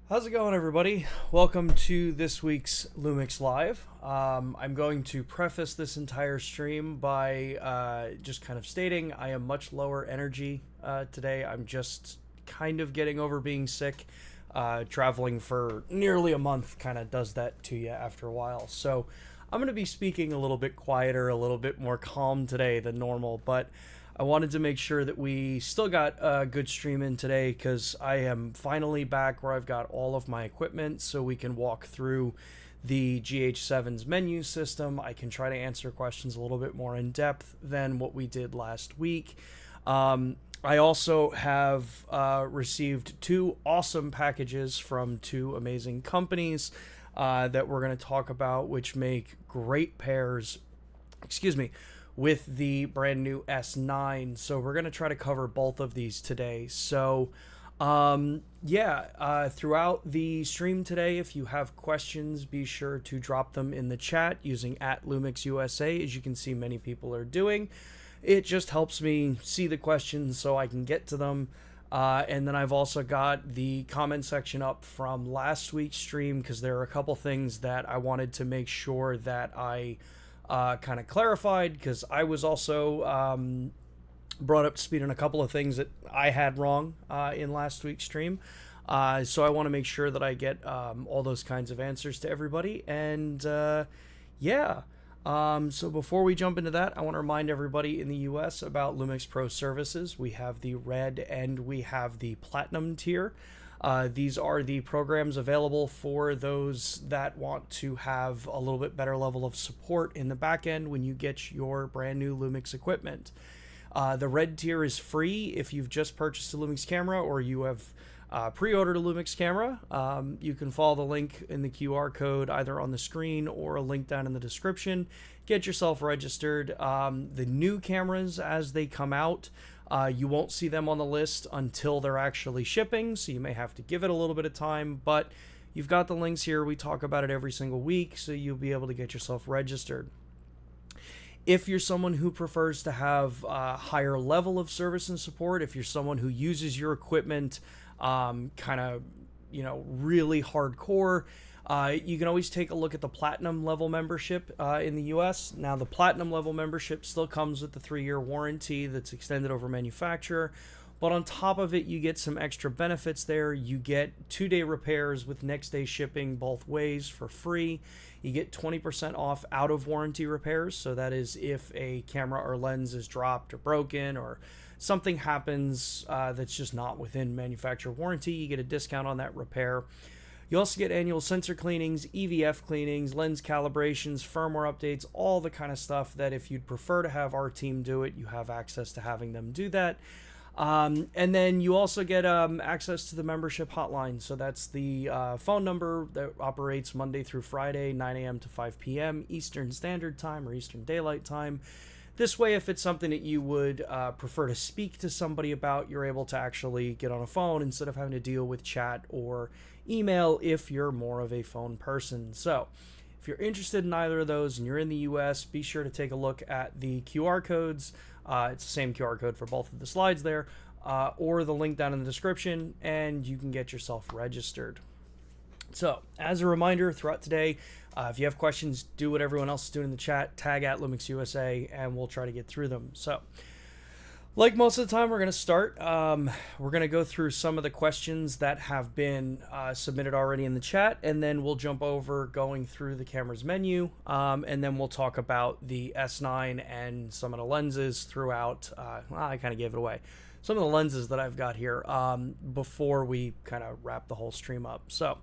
How's it going, everybody? Welcome to this week's Lumix Live. I'm going to preface this entire stream by just kind of stating I am much lower energy today. I'm just kind of getting over being sick. Traveling for nearly a month kind of does that to you after a while. So I'm going to be speaking a little bit quieter, a little bit more calm today than normal, but I wanted to make sure that we still got a good stream in today because I am finally back where I've got all of my equipment so we can walk through the GH7's menu system. I can try to answer questions a little bit more in depth than what we did last week. I also have received two awesome packages from two amazing companies that we're going to talk about, which make great pairs. With the brand new S9. So we're going to try to cover both of these today. So throughout the stream today, if you have questions, be sure to drop them in the chat using @LumixUSA, as you can see many people are doing. It just helps me see the questions so I can get to them. And then I've also got the comment section up from last week's stream because there are a couple things that I wanted to make sure that I kind of clarified, because I was also brought up to speed on a couple of things that I had wrong in last week's stream. So I want to make sure that I get all those kinds of answers to everybody. And so before we jump into that, I want to remind everybody in the US about Lumix Pro Services. We have the red and we have the platinum tier. These are the programs available for those that want to have a little bit better level of support in the back end when you get your brand new Lumix equipment. The red tier is free if you've just purchased a Lumix camera or you have pre-ordered a Lumix camera. You can follow the link in the QR code either on the screen or a link down in the description. Get yourself registered. The new cameras, as they come out, you won't see them on the list until they're actually shipping, so you may have to give it a little bit of time, but you've got the links here. We talk about it every single week, so you'll be able to get yourself registered. If you're someone who prefers to have a higher level of service and support, if you're someone who uses your equipment really hardcore, you can always take a look at the platinum level membership in the US. Now, the platinum level membership still comes with the 3-year warranty that's extended over manufacturer, but on top of it, you get some extra benefits there. You get 2-day repairs with next day shipping both ways for free. You get 20% off out of warranty repairs. So that is if a camera or lens is dropped or broken or something happens that's just not within manufacturer warranty, you get a discount on that repair. You also get annual sensor cleanings, EVF cleanings, lens calibrations, firmware updates, all the kind of stuff that if you'd prefer to have our team do it, you have access to having them do that. And then you also get access to the membership hotline. So that's the phone number that operates Monday through Friday, 9 a.m. to 5 p.m. Eastern Standard Time or Eastern Daylight Time. This way, if it's something that you would prefer to speak to somebody about, you're able to actually get on a phone instead of having to deal with chat or email if you're more of a phone person. So if you're interested in either of those and you're in the US, be sure to take a look at the QR codes. It's the same QR code for both of the slides there, or the link down in the description, and you can get yourself registered. So as a reminder, throughout today, if you have questions, do what everyone else is doing in the chat, tag @LumixUSA, and we'll try to get through them. So like most of the time, we're going to start. We're going to go through some of the questions that have been submitted already in the chat, and then we'll jump over going through the camera's menu, and then we'll talk about the S9 and some of the lenses throughout. I kind of gave it away. Some of the lenses that I've got here before we kind of wrap the whole stream up. So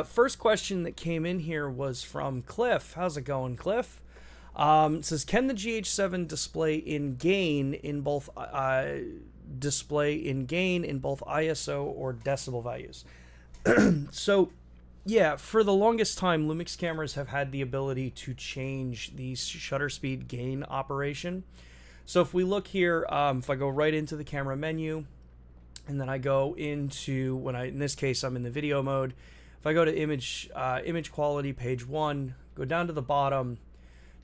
first question that came in here was from Cliff. How's it going, Cliff? It says, can the GH7 display in gain in both ISO or decibel values? So, yeah, for the longest time, Lumix cameras have had the ability to change the shutter speed gain operation. So if we look here, if I go right into the camera menu, and then I go into, in this case, I'm in the video mode. If I go to image quality, page 1, go down to the bottom,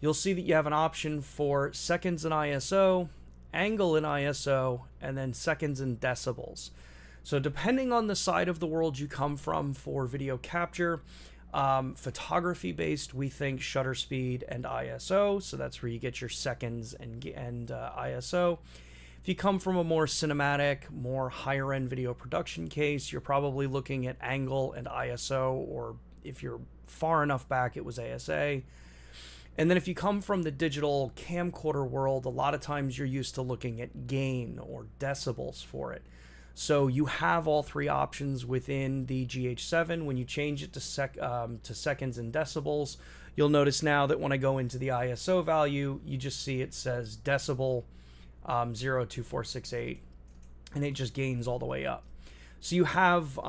you'll see that you have an option for seconds in ISO, angle in ISO, and then seconds in decibels. So depending on the side of the world you come from for video capture, photography based, we think shutter speed and ISO. So that's where you get your seconds and ISO. If you come from a more cinematic, more higher end video production case, you're probably looking at angle and ISO, or if you're far enough back, it was ASA. And then if you come from the digital camcorder world, a lot of times you're used to looking at gain or decibels for it. So you have all three options within the GH7. When you change it to seconds and decibels, you'll notice now that when I go into the ISO value, you just see it says decibel 02468, and it just gains all the way up. So you have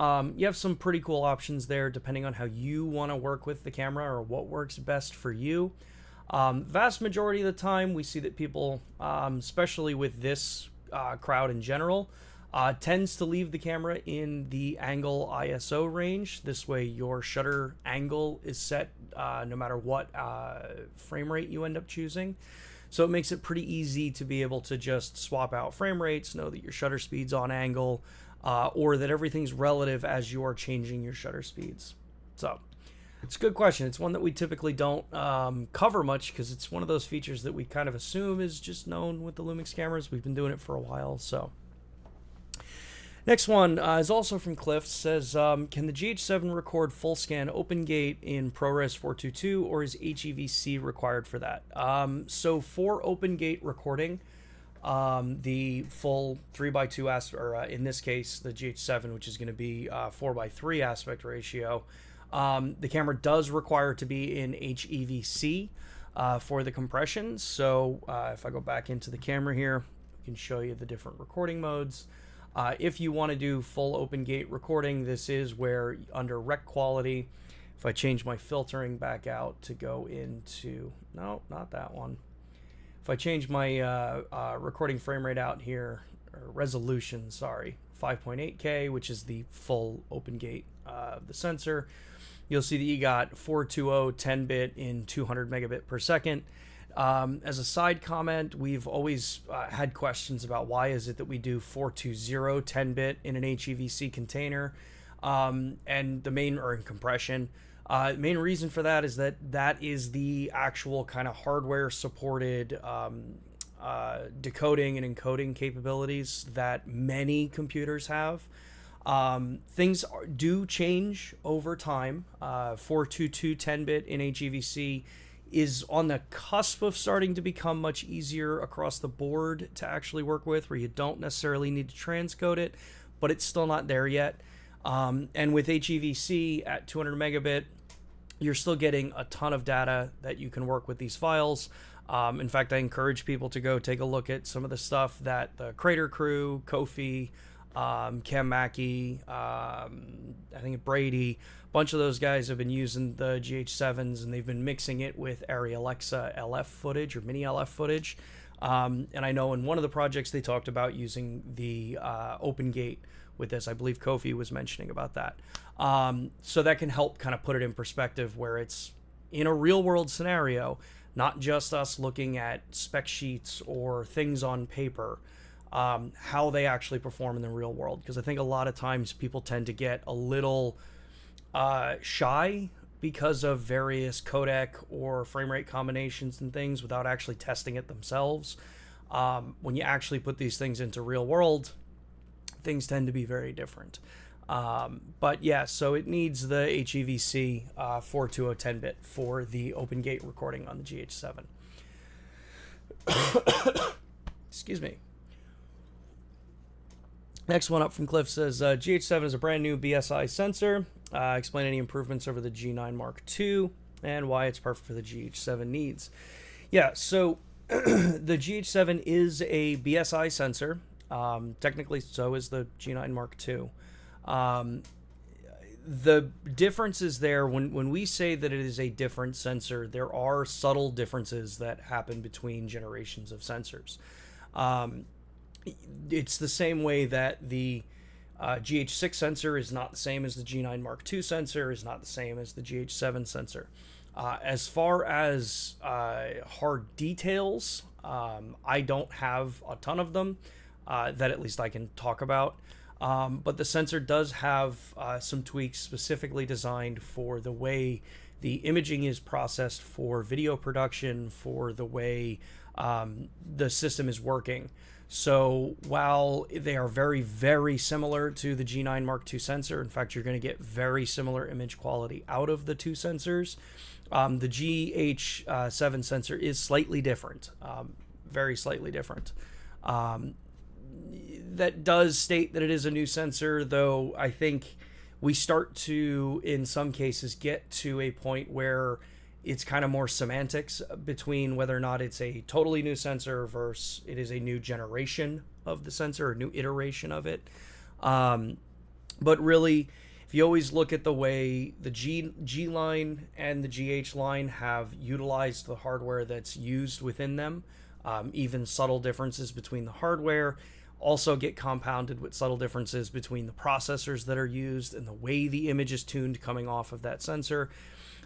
some pretty cool options there depending on how you want to work with the camera or what works best for you. Vast majority of the time, we see that people, especially with this crowd in general, tends to leave the camera in the angle ISO range. This way your shutter angle is set no matter what frame rate you end up choosing. So it makes it pretty easy to be able to just swap out frame rates, know that your shutter speed's on angle, or that everything's relative as you are changing your shutter speeds. So it's a good question. It's one that we typically don't cover much because it's one of those features that we kind of assume is just known with the Lumix cameras. We've been doing it for a while, so. Next one is also from Cliff. Says, can the GH7 record full scan open gate in ProRes 422, or is HEVC required for that? So for open gate recording, the full 3:2 aspect, or in this case, the GH7, which is going to be 4:3 aspect ratio, the camera does require to be in HEVC for the compression. So if I go back into the camera here, I can show you the different recording modes. If you want to do full open gate recording, this is where under rec quality, if I change my filtering back out to go into, no, not that one. If I change my recording frame rate out here, or resolution, sorry, 5.8K, which is the full open gate of the sensor, you'll see that you got 420 10-bit in 200 megabit per second. As a side comment, we've always had questions about why is it that we do 420 10-bit in an HEVC container, and the main, or in compression. Main reason for that is that is the actual kind of hardware supported decoding and encoding capabilities that many computers have. Things do change over time. 422 10-bit in HEVC is on the cusp of starting to become much easier across the board to actually work with, where you don't necessarily need to transcode it, but it's still not there yet. And with HEVC at 200 megabit, you're still getting a ton of data that you can work with these files. In fact, I encourage people to go take a look at some of the stuff that the Crater crew, Kofi, Cam Mackey, I think Brady, a bunch of those guys have been using the GH7s, and they've been mixing it with Arri Alexa LF footage or mini LF footage. And I know in one of the projects they talked about using the open gate with this. I believe Kofi was mentioning about that. So that can help kind of put it in perspective where it's in a real world scenario, not just us looking at spec sheets or things on paper. How they actually perform in the real world, because I think a lot of times people tend to get a little shy because of various codec or frame rate combinations and things without actually testing it themselves. When you actually put these things into real world, things tend to be very different. But yeah, so it needs the HEVC 420 10-bit for the open gate recording on the GH7. Excuse me. Next one up from Cliff says, GH7 is a brand new BSI sensor. Explain any improvements over the G9 Mark II and why it's perfect for the GH7 needs. Yeah, so the GH7 is a BSI sensor. Technically, so is the G9 Mark II. The difference is there, when we say that it is a different sensor, there are subtle differences that happen between generations of sensors. It's the same way that the GH6 sensor is not the same as the G9 Mark II sensor, is not the same as the GH7 sensor. As far as hard details, I don't have a ton of them that at least I can talk about. But the sensor does have some tweaks specifically designed for the way the imaging is processed for video production, for the way the system is working. So while they are very, very similar to the G9 Mark II sensor, in fact, you're going to get very similar image quality out of the two sensors. The GH7 sensor is slightly different, very slightly different. That does state that it is a new sensor, though I think we start to, in some cases, get to a point where it's kind of more semantics between whether or not it's a totally new sensor versus it is a new generation of the sensor, a new iteration of it. But really, if you always look at the way the G line and the GH line have utilized the hardware that's used within them, even subtle differences between the hardware also get compounded with subtle differences between the processors that are used and the way the image is tuned coming off of that sensor.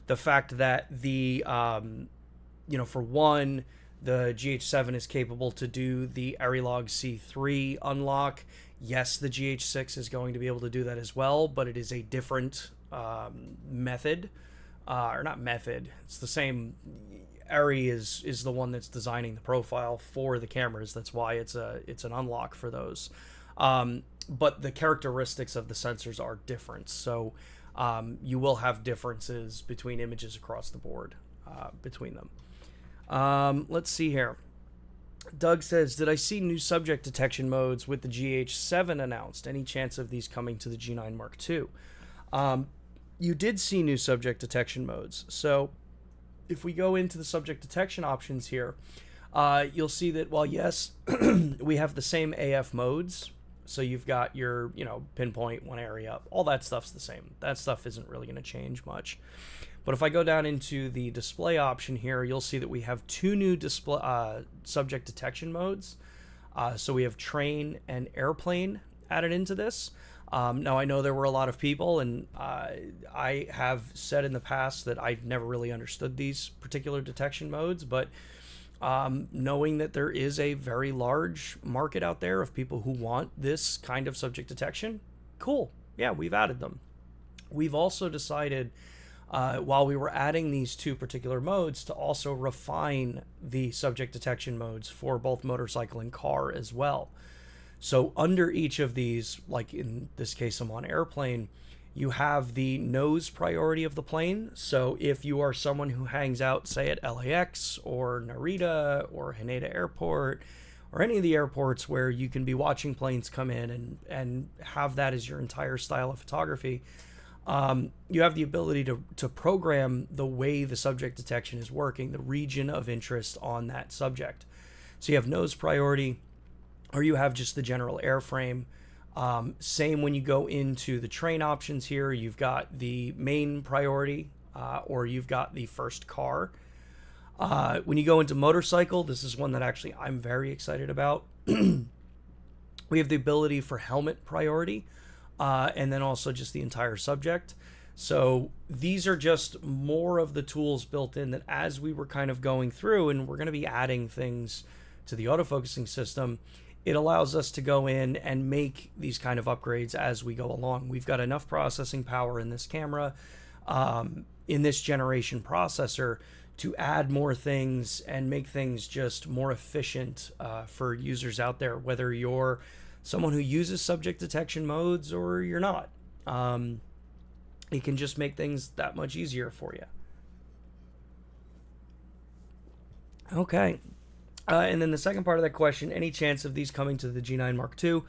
The fact that the, for one, the GH7 is capable to do the Arilog C3 unlock. Yes, the GH6 is going to be able to do that as well, but it is a different method, or not method. It's the same. Ari is the one that's designing the profile for the cameras. That's why it's an unlock for those. But the characteristics of the sensors are different. So you will have differences between images across the board between them. Let's see here. Doug says, did I see new subject detection modes with the GH7 announced? Any chance of these coming to the G9 Mark II? You did see new subject detection modes. So if we go into the subject detection options here, you'll see that while yes, we have the same AF modes. So you've got your, pinpoint one area, all that stuff's the same. That stuff isn't really going to change much. But if I go down into the display option here, you'll see that we have two new display subject detection modes. So we have train and airplane added into this. Now, I know there were a lot of people, and I have said in the past that I've never really understood these particular detection modes, but knowing that there is a very large market out there of people who want this kind of subject detection, cool. Yeah, we've added them. We've also decided, while we were adding these two particular modes, to also refine the subject detection modes for both motorcycle and car as well. So under each of these, like in this case I'm on airplane, you have the nose priority of the plane. So if you are someone who hangs out, say, at LAX or Narita or Haneda Airport or any of the airports where you can be watching planes come in and have that as your entire style of photography, you have the ability to program the way the subject detection is working, the region of interest on that subject. So you have nose priority, or you have just the general airframe. Same when you go into the train options here, you've got the main priority, or you've got the first car. When you go into motorcycle, this is one that actually I'm very excited about. We have the ability for helmet priority, and then also just the entire subject. So these are just more of the tools built in that as we were kind of going through, and we're going to be adding things to the autofocusing system, it allows us to go in and make these kind of upgrades as we go along. We've got enough processing power in this camera, in this generation processor, to add more things and make things just more efficient for users out there, whether you're someone who uses subject detection modes or you're not. It can just make things that much easier for you. Okay. And then the second part of that question, any chance of these coming to the G9 Mark II?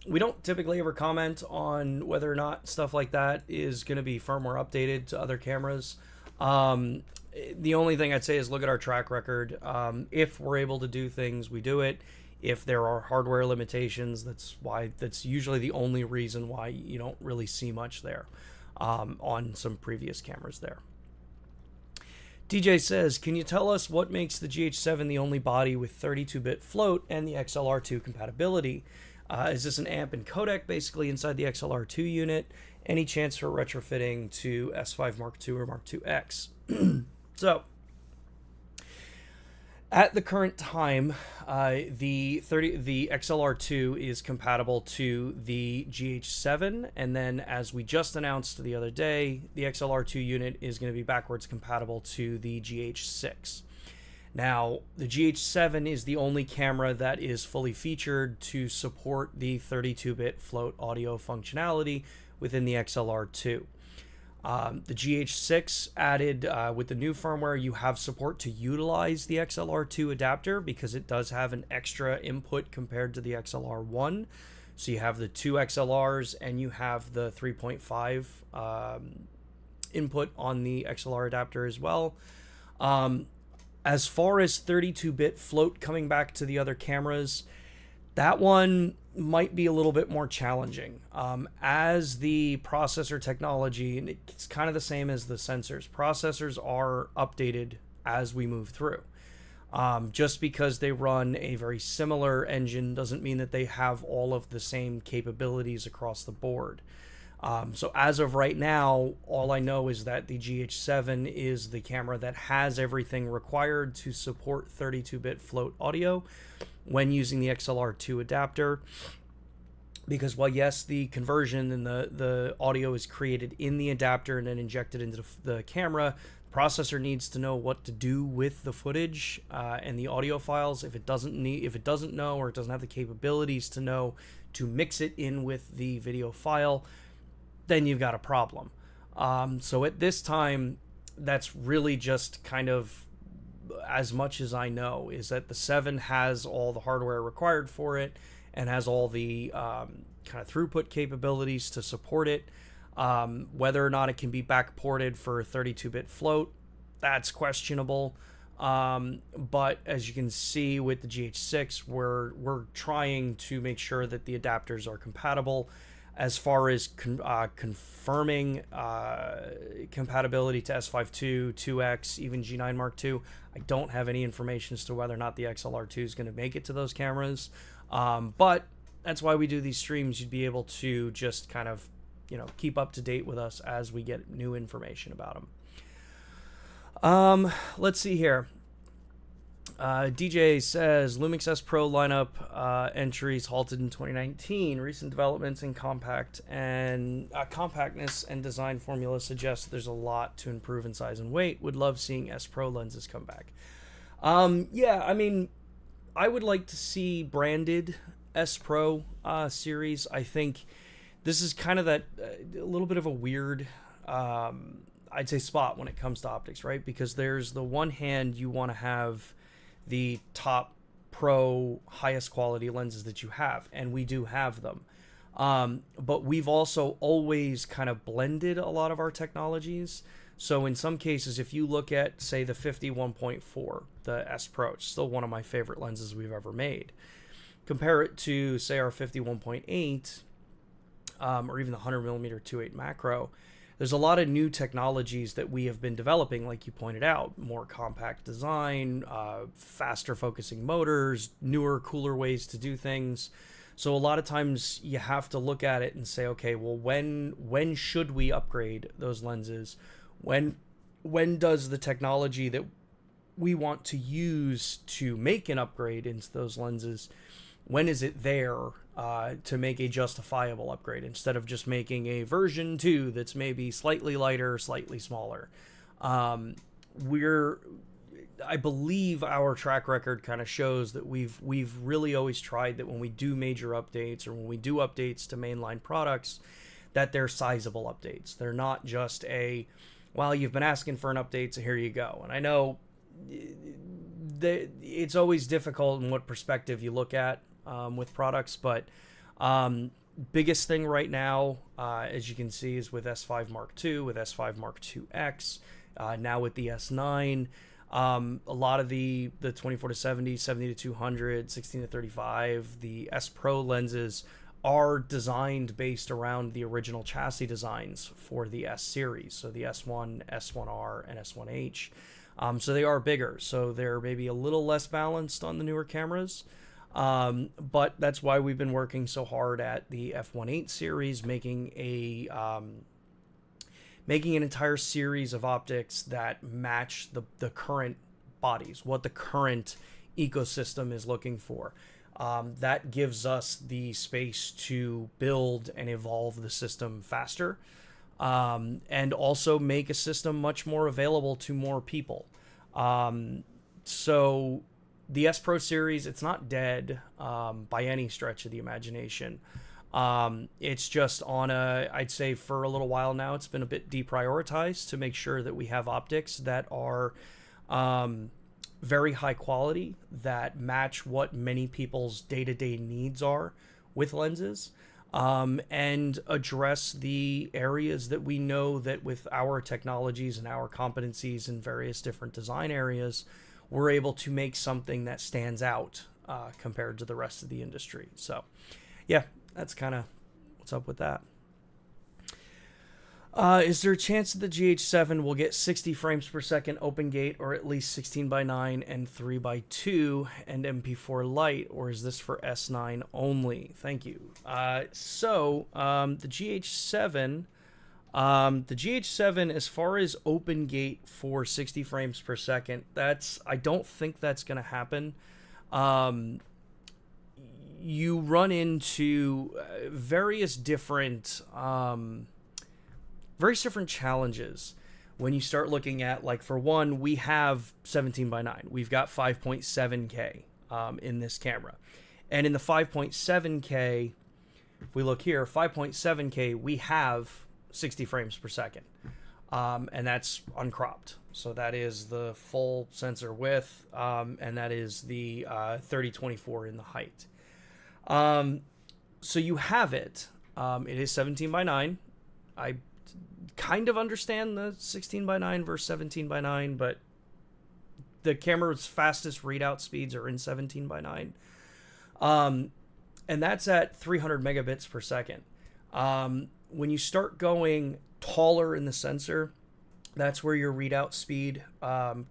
We don't typically ever comment on whether or not stuff like that is going to be firmware updated to other cameras. The only thing I'd say is look at our track record. If we're able to do things, we do it. If there are hardware limitations, that's usually the only reason why you don't really see much there on some previous cameras there. DJ says, can you tell us what makes the GH7 the only body with 32-bit float and the XLR2 compatibility? Is this an amp and codec basically inside the XLR2 unit? Any chance for retrofitting to S5 Mark II or Mark II X? So, At the current time, the XLR2 is compatible to the GH7, and then as we just announced the other day, the XLR2 unit is going to be backwards compatible to the GH6. Now, the GH7 is the only camera that is fully featured to support the 32-bit float audio functionality within the XLR2. The GH6 added with the new firmware, you have support to utilize the XLR2 adapter because it does have an extra input compared to the XLR1. So you have the two XLRs and you have the 3.5 input on the XLR adapter as well. As far as 32-bit float coming back to the other cameras, that one might be a little bit more challenging. As the processor technology, and it's kind of the same as the sensors, processors are updated as we move through. Just because they run a very similar engine doesn't mean that they have all of the same capabilities across the board. So as of right now, all I know is that the GH7 is the camera that has everything required to support 32-bit float audio when using the XLR2 adapter. Because while yes, the conversion and the audio is created in the adapter and then injected into the camera, the processor needs to know what to do with the footage and the audio files. If it doesn't know or it doesn't have the capabilities to know to mix it in with the video file, then you've got a problem. So at this time, that's really just kind of as much as I know, is that the 7 has all the hardware required for it and has all the kind of throughput capabilities to support it. Whether or not it can be backported for 32-bit float, that's questionable. But as you can see with the GH6, we're trying to make sure that the adapters are compatible. As far as confirming compatibility to S5 II, 2X, even G9 Mark II, I don't have any information as to whether or not the XLR2 is going to make it to those cameras. But that's why we do these streams. You'd be able to just kind of, keep up to date with us as we get new information about them. Let's see here. DJ says Lumix S Pro lineup entries halted in 2019. Recent developments in compactness and design formula suggest there's a lot to improve in size and weight. Would love seeing S Pro lenses come back. Yeah, I mean, I would like to see branded S Pro series. I think this is kind of that a little bit of a weird I'd say spot when it comes to optics, right? Because there's the one hand you want to have the top pro highest quality lenses that you have, and we do have them, but we've also always kind of blended a lot of our technologies. So in some cases, if you look at say the 51.4, the S Pro, it's still one of my favorite lenses we've ever made, compare it to say our 51.8 or even the 100mm 2.8 macro. There's a lot of new technologies that we have been developing, like you pointed out, more compact design, faster focusing motors, newer, cooler ways to do things. So a lot of times you have to look at it and say, okay, well, when should we upgrade those lenses? When does the technology that we want to use to make an upgrade into those lenses, when is it there to make a justifiable upgrade instead of just making a version 2 that's maybe slightly lighter, slightly smaller? I believe our track record kind of shows that we've really always tried that when we do major updates or when we do updates to mainline products, that they're sizable updates. They're not just well, you've been asking for an update, so here you go. And I know it's always difficult in what perspective you look at with products, but biggest thing right now, as you can see, is with S5 Mark II, with S5 Mark IIX, now with the S9. A lot of the 24-70, 70-200, 16-35, the S Pro lenses are designed based around the original chassis designs for the S series, so the S1, S1R, and S1H. So they are bigger, so they're maybe a little less balanced on the newer cameras. But that's why we've been working so hard at the F1.8 series, making an entire series of optics that match the current bodies, what the current ecosystem is looking for. That gives us the space to build and evolve the system faster, and also make a system much more available to more people. So the S Pro series, it's not dead by any stretch of the imagination. It's just on I'd say for a little while now, it's been a bit deprioritized to make sure that we have optics that are very high quality, that match what many people's day-to-day needs are with lenses, and address the areas that we know that with our technologies and our competencies in various different design areas, we're able to make something that stands out compared to the rest of the industry. So yeah, that's kind of what's up with that. Is there a chance that the GH7 will get 60 frames per second open gate, or at least 16:9 and 3:2 and MP4 Lite, or is this for S9 only? Thank you. So the GH7, as far as open gate for 60 frames per second, I don't think that's going to happen. You run into various different challenges when you start looking at, like, for one, we have 17:9. We've got 5.7K in this camera. And in the 5.7K, if we look here, 5.7K, we have 60 frames per second. And that's uncropped. So that is the full sensor width, and that is the 30/24 in the height. So you have it. It is 17:9. I kind of understand the 16:9 versus 17:9, but the camera's fastest readout speeds are in 17:9. And that's at 300 megabits per second. When you start going taller in the sensor, that's where your readout speed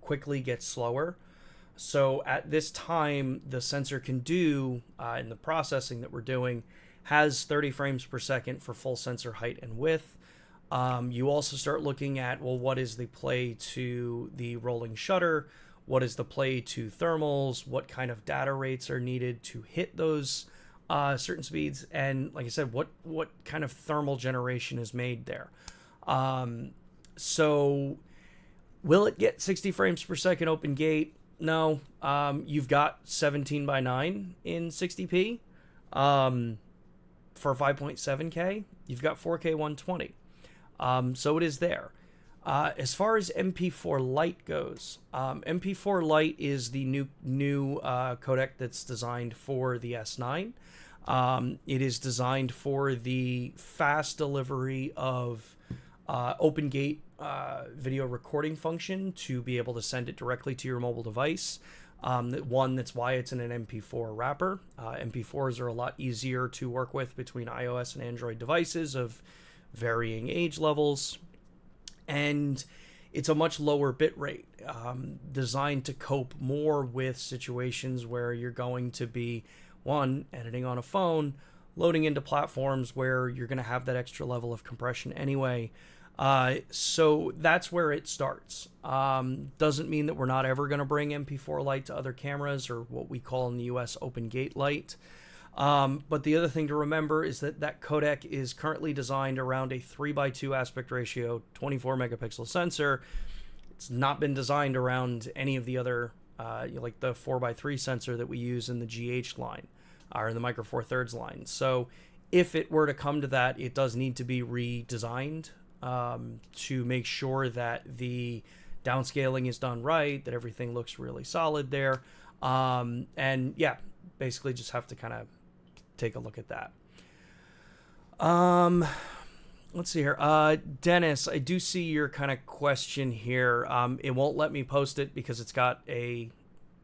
quickly gets slower. So at this time, the sensor can do, in the processing that we're doing, has 30 frames per second for full sensor height and width. You also start looking at, well, what is the play to the rolling shutter? What is the play to thermals? What kind of data rates are needed to hit those certain speeds? And like I said, what kind of thermal generation is made there? So will it get 60 frames per second open gate? No. You've got 17:9 in 60p. For 5.7K, you've got 4K 120. So it is there. As far as MP4 Lite goes, MP4 Lite is the new codec that's designed for the S9. It is designed for the fast delivery of open gate video recording function to be able to send it directly to your mobile device. That's why it's in an MP4 wrapper. MP4s are a lot easier to work with between iOS and Android devices of varying age levels, and it's a much lower bit rate, designed to cope more with situations where you're going to be, one, editing on a phone, loading into platforms where you're going to have that extra level of compression anyway. So that's where it starts. Doesn't mean that we're not ever going to bring MP4 Lite to other cameras, or what we call in the US Open Gate Lite. But the other thing to remember is that codec is currently designed around a 3:2 aspect ratio, 24 megapixel sensor. It's not been designed around any of the other, like the 4:3 sensor that we use in the GH line, or in the Micro Four Thirds line. So if it were to come to that, it does need to be redesigned to make sure that the downscaling is done right, that everything looks really solid there. And yeah, basically just have to kind of take a look at that. Let's see here. Dennis, I do see your kind of question here. It won't let me post it because it's got a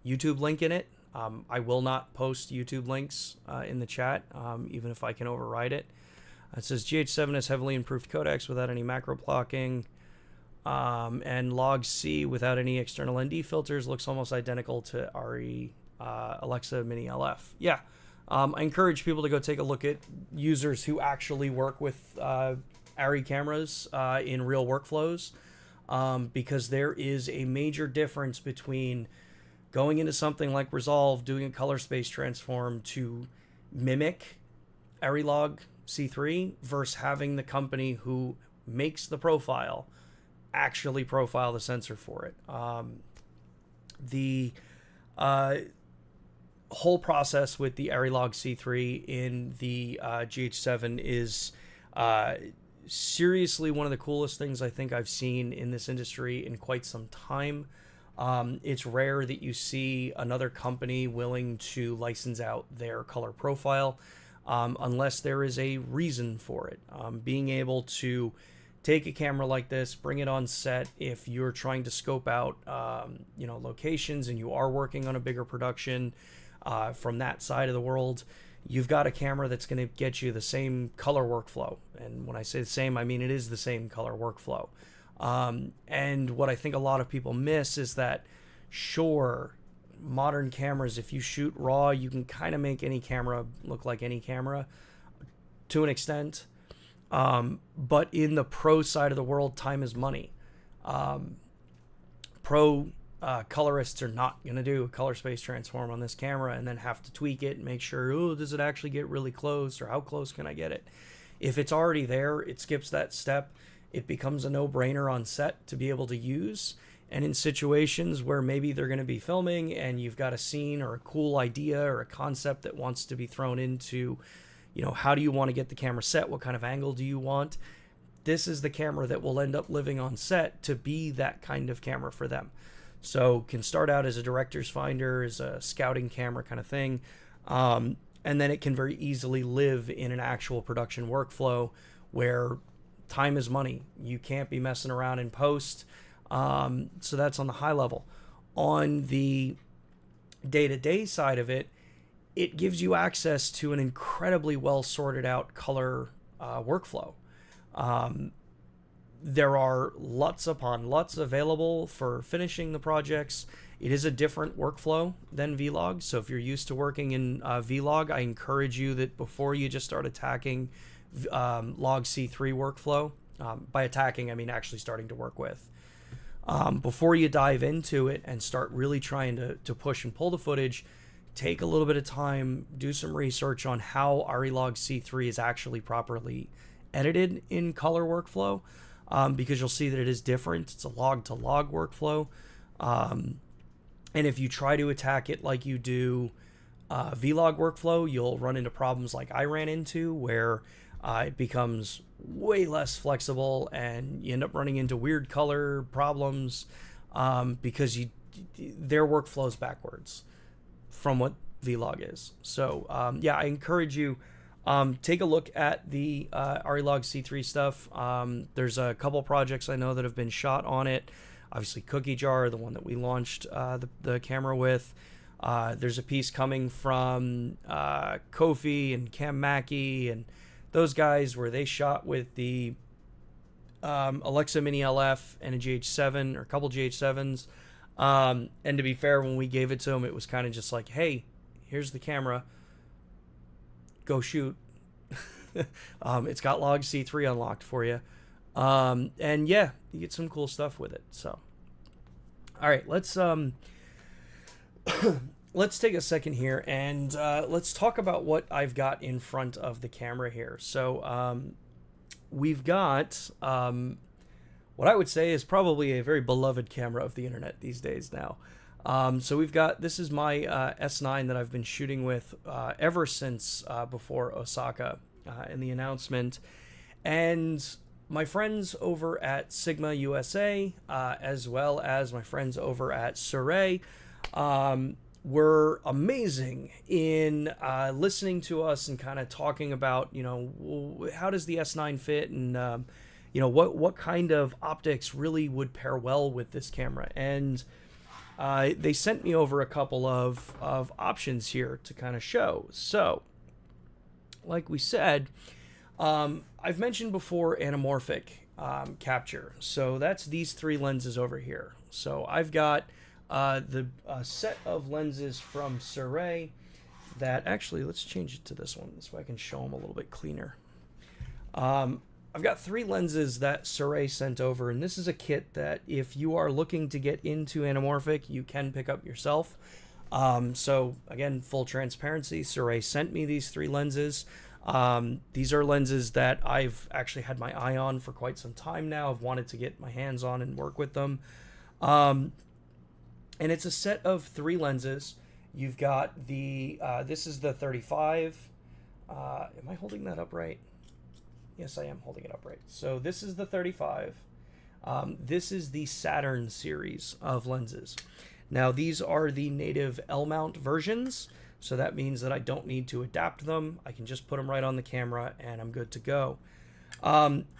YouTube link in it. I will not post YouTube links in the chat, even if I can override it. It says GH7 has heavily improved codecs without any macro blocking, and log C without any external ND filters looks almost identical to RE Alexa Mini LF. Yeah, I encourage people to go take a look at users who actually work with ARRI cameras in real workflows. because there is a major difference between going into something like Resolve, doing a color space transform to mimic Arilog C3 versus having the company who makes the profile actually profile the sensor for it. The whole process with the Arilog C3 in the GH7 is seriously one of the coolest things I think I've seen in this industry in quite some time. It's rare that you see another company willing to license out their color profile unless there is a reason for it. Being able to take a camera like this, bring it on set if you're trying to scope out locations and you are working on a bigger production from that side of the world, you've got a camera that's going to get you the same color workflow. And when I say the same, I mean it is the same color workflow. And what I think a lot of people miss is that, sure, modern cameras, if you shoot raw, you can kind of make any camera look like any camera to an extent. But in the pro side of the world, time is money. Pro colorists are not going to do a color space transform on this camera and then have to tweak it and make sure, oh, does it actually get really close, or how close can I get it? If it's already there, it skips that step. It becomes a no-brainer on set to be able to use. And in situations where maybe they're going to be filming and you've got a scene or a cool idea or a concept that wants to be thrown into, how do you want to get the camera set? What kind of angle do you want? This is the camera that will end up living on set to be that kind of camera for them. So can start out as a director's finder, as a scouting camera kind of thing. And then it can very easily live in an actual production workflow where time is money. You can't be messing around in post. So that's on the high level. On the day-to-day side of it, it gives you access to an incredibly well sorted out color workflow. There are lots upon lots available for finishing the projects. It is a different workflow than Vlog. So if you're used to working in Vlog, I encourage you that before you just start attacking Log C3 workflow, by attacking, I mean actually starting to work with. Before you dive into it and start really trying to push and pull the footage, take a little bit of time, do some research on how Arilog C3 is actually properly edited in color workflow, because you'll see that it is different. It's a log-to-log workflow. And if you try to attack it like you do Vlog workflow, you'll run into problems like I ran into, where it becomes way less flexible and you end up running into weird color problems because their workflow is backwards from what Vlog is. So yeah, I encourage you, take a look at the Arilog C3 stuff. There's a couple projects I know that have been shot on it. Obviously Cookie Jar, the one that we launched the camera with. There's a piece coming from Kofi and Cam Mackey and those guys where they shot with the Alexa Mini LF and a GH7 or a couple GH7s. And to be fair, when we gave it to them, it was kind of just like, hey, here's the camera. Go shoot. It's got Log C3 unlocked for you. And yeah, you get some cool stuff with it. So, all right, let's let's take a second here and let's talk about what I've got in front of the camera here. So we've got what I would say is probably a very beloved camera of the internet these days now. So we've got, this is my S9 that I've been shooting with ever since before Osaka and the announcement. And my friends over at Sigma USA, as well as my friends over at Suray, were amazing in listening to us and kind of talking about, how does the S9 fit, and what kind of optics really would pair well with this camera. And they sent me over a couple of options here to kind of show. So, like we said, I've mentioned before anamorphic capture. So that's these three lenses over here. So I've got the set of lenses from Suray that actually, let's change it to this one so I can show them a little bit cleaner. I've got 3 lenses that Saray sent over, and this is a kit that if you are looking to get into anamorphic, you can pick up yourself. So again, full transparency, Saray sent me these 3 lenses. These are lenses that I've actually had my eye on for quite some time now. I've wanted to get my hands on and work with them. And it's a set of 3 lenses. You've got the, this is the 35. Am I holding that up right? Yes, I am holding it up right. So this is the 35. This is the Saturn series of lenses. Now these are the native L-mount versions. So that means that I don't need to adapt them. I can just put them right on the camera and I'm good to go.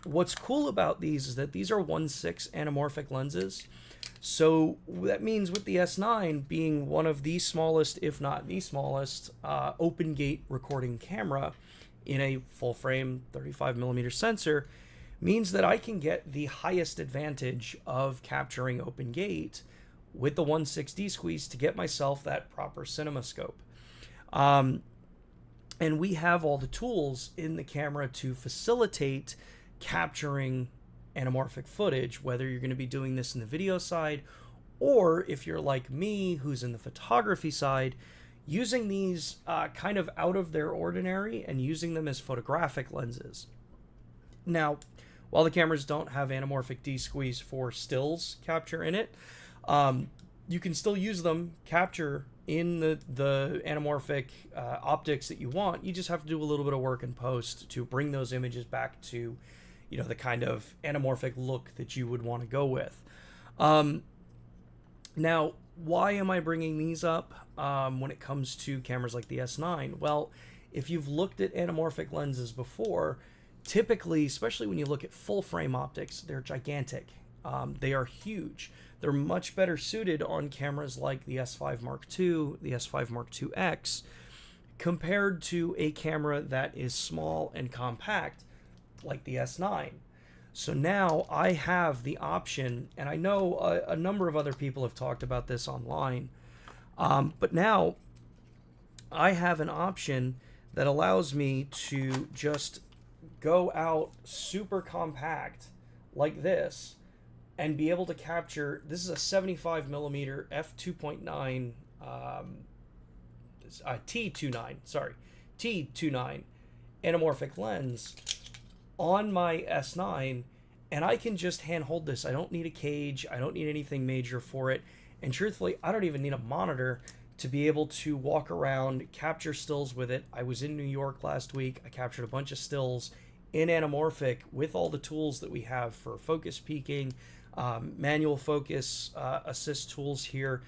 What's cool about these is that these are 1.6 anamorphic lenses. So that means with the S9 being one of the smallest, if not the smallest, open gate recording camera in a full frame 35mm sensor, means that I can get the highest advantage of capturing open gate with the 1.6 D-squeeze to get myself that proper CinemaScope. And we have all the tools in the camera to facilitate capturing anamorphic footage, whether you're going to be doing this in the video side, or if you're like me, who's in the photography side, using these kind of out of their ordinary and using them as photographic lenses. Now, while the cameras don't have anamorphic D-squeeze for stills capture in it, you can still use them, capture in the anamorphic optics that you want. You just have to do a little bit of work in post to bring those images back to, you know, the kind of anamorphic look that you would want to go with. Now, why am I bringing these up when it comes to cameras like the S9? Well, if you've looked at anamorphic lenses before, typically, especially when you look at full frame optics, they're gigantic. They are huge. They're much better suited on cameras like the S5 Mark II, the S5 Mark II X, compared to a camera that is small and compact like the S9. So now I have the option, and I know a number of other people have talked about this online, but now I have an option that allows me to just go out super compact like this and be able to capture. This is a 75mm f2.9 T29 anamorphic lens on my S9, and I can just hand hold this. I don't need a cage. I don't need anything major for it. And truthfully, I don't even need a monitor to be able to walk around, capture stills with it. I was in New York last week. I captured a bunch of stills in anamorphic with all the tools that we have for focus peaking, manual focus assist tools here,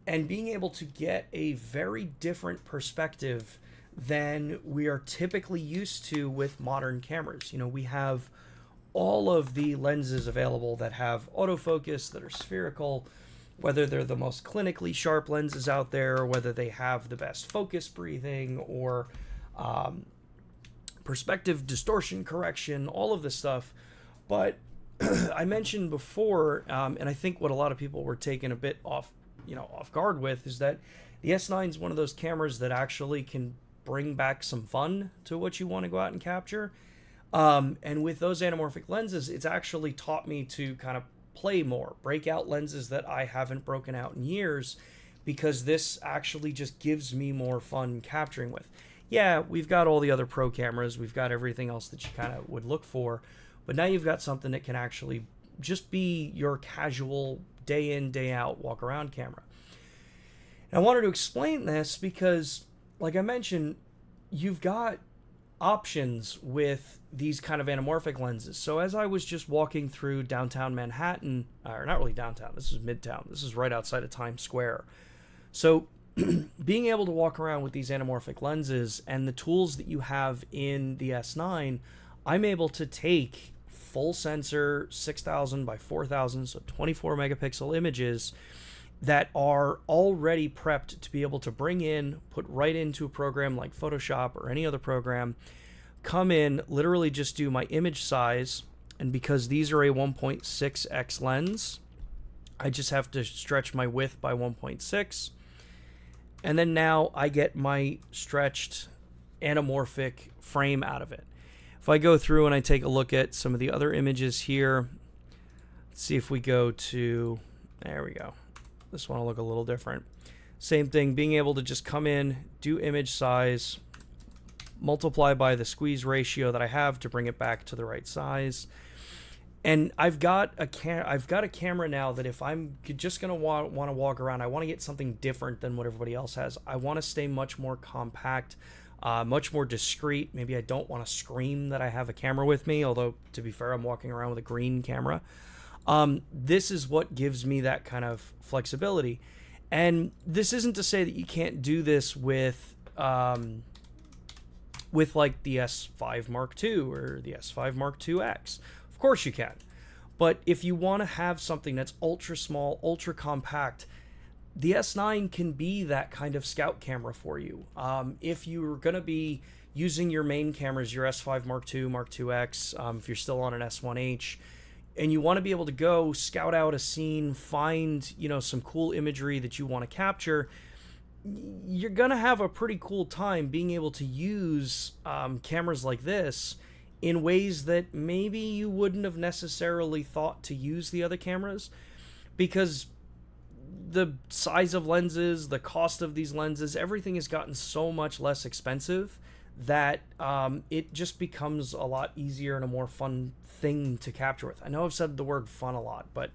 and being able to get a very different perspective than we are typically used to with modern cameras. You know, we have all of the lenses available that have autofocus, that are spherical, whether they're the most clinically sharp lenses out there, or whether they have the best focus breathing or perspective distortion correction, all of this stuff. But I mentioned before, and I think what a lot of people were taken a bit off guard with, is that the S9 is one of those cameras that actually can bring back some fun to what you want to go out and capture. And with those anamorphic lenses, it's actually taught me to kind of play more, break out lenses that I haven't broken out in years, because this actually just gives me more fun capturing with. Yeah, we've got all the other pro cameras, we've got everything else that you kind of would look for, but now you've got something that can actually just be your casual day in, day out walk around camera. And I wanted to explain this because, like I mentioned, you've got options with these kind of anamorphic lenses. So as I was just walking through downtown Manhattan, or not really downtown, this is Midtown, this is right outside of Times Square. So being able to walk around with these anamorphic lenses and the tools that you have in the S9, I'm able to take full sensor 6000 by 4000, so 24 megapixel images that are already prepped to be able to bring in, put right into a program like Photoshop or any other program, come in, literally just do my image size, and because these are a 1.6x lens, I just have to stretch my width by 1.6, and then now I get my stretched anamorphic frame out of it. If I go through and I take a look at some of the other images here, let's see if we go to, there we go. This one will look a little different. Same thing, being able to just come in, do image size, multiply by the squeeze ratio that I have to bring it back to the right size. And I've got a camera now that if I'm just gonna want to walk around, I want to get something different than what everybody else has. I want to stay much more compact, much more discreet. Maybe I don't want to scream that I have a camera with me, although to be fair, I'm walking around with a green camera. This is what gives me that kind of flexibility. And this isn't to say that you can't do this with like the S5 Mark II or the S5 Mark IIX. Of course you can. But if you want to have something that's ultra small, ultra compact, the S9 can be that kind of scout camera for you. If you're going to be using your main cameras, your S5 Mark II, Mark IIX, if you're still on an S1H, and you want to be able to go scout out a scene, find, you know, some cool imagery that you want to capture, you're going to have a pretty cool time being able to use cameras like this in ways that maybe you wouldn't have necessarily thought to use the other cameras, because the size of lenses, the cost of these lenses, everything has gotten so much less expensive that it just becomes a lot easier and a more fun thing to capture with. I know I've said the word fun a lot, but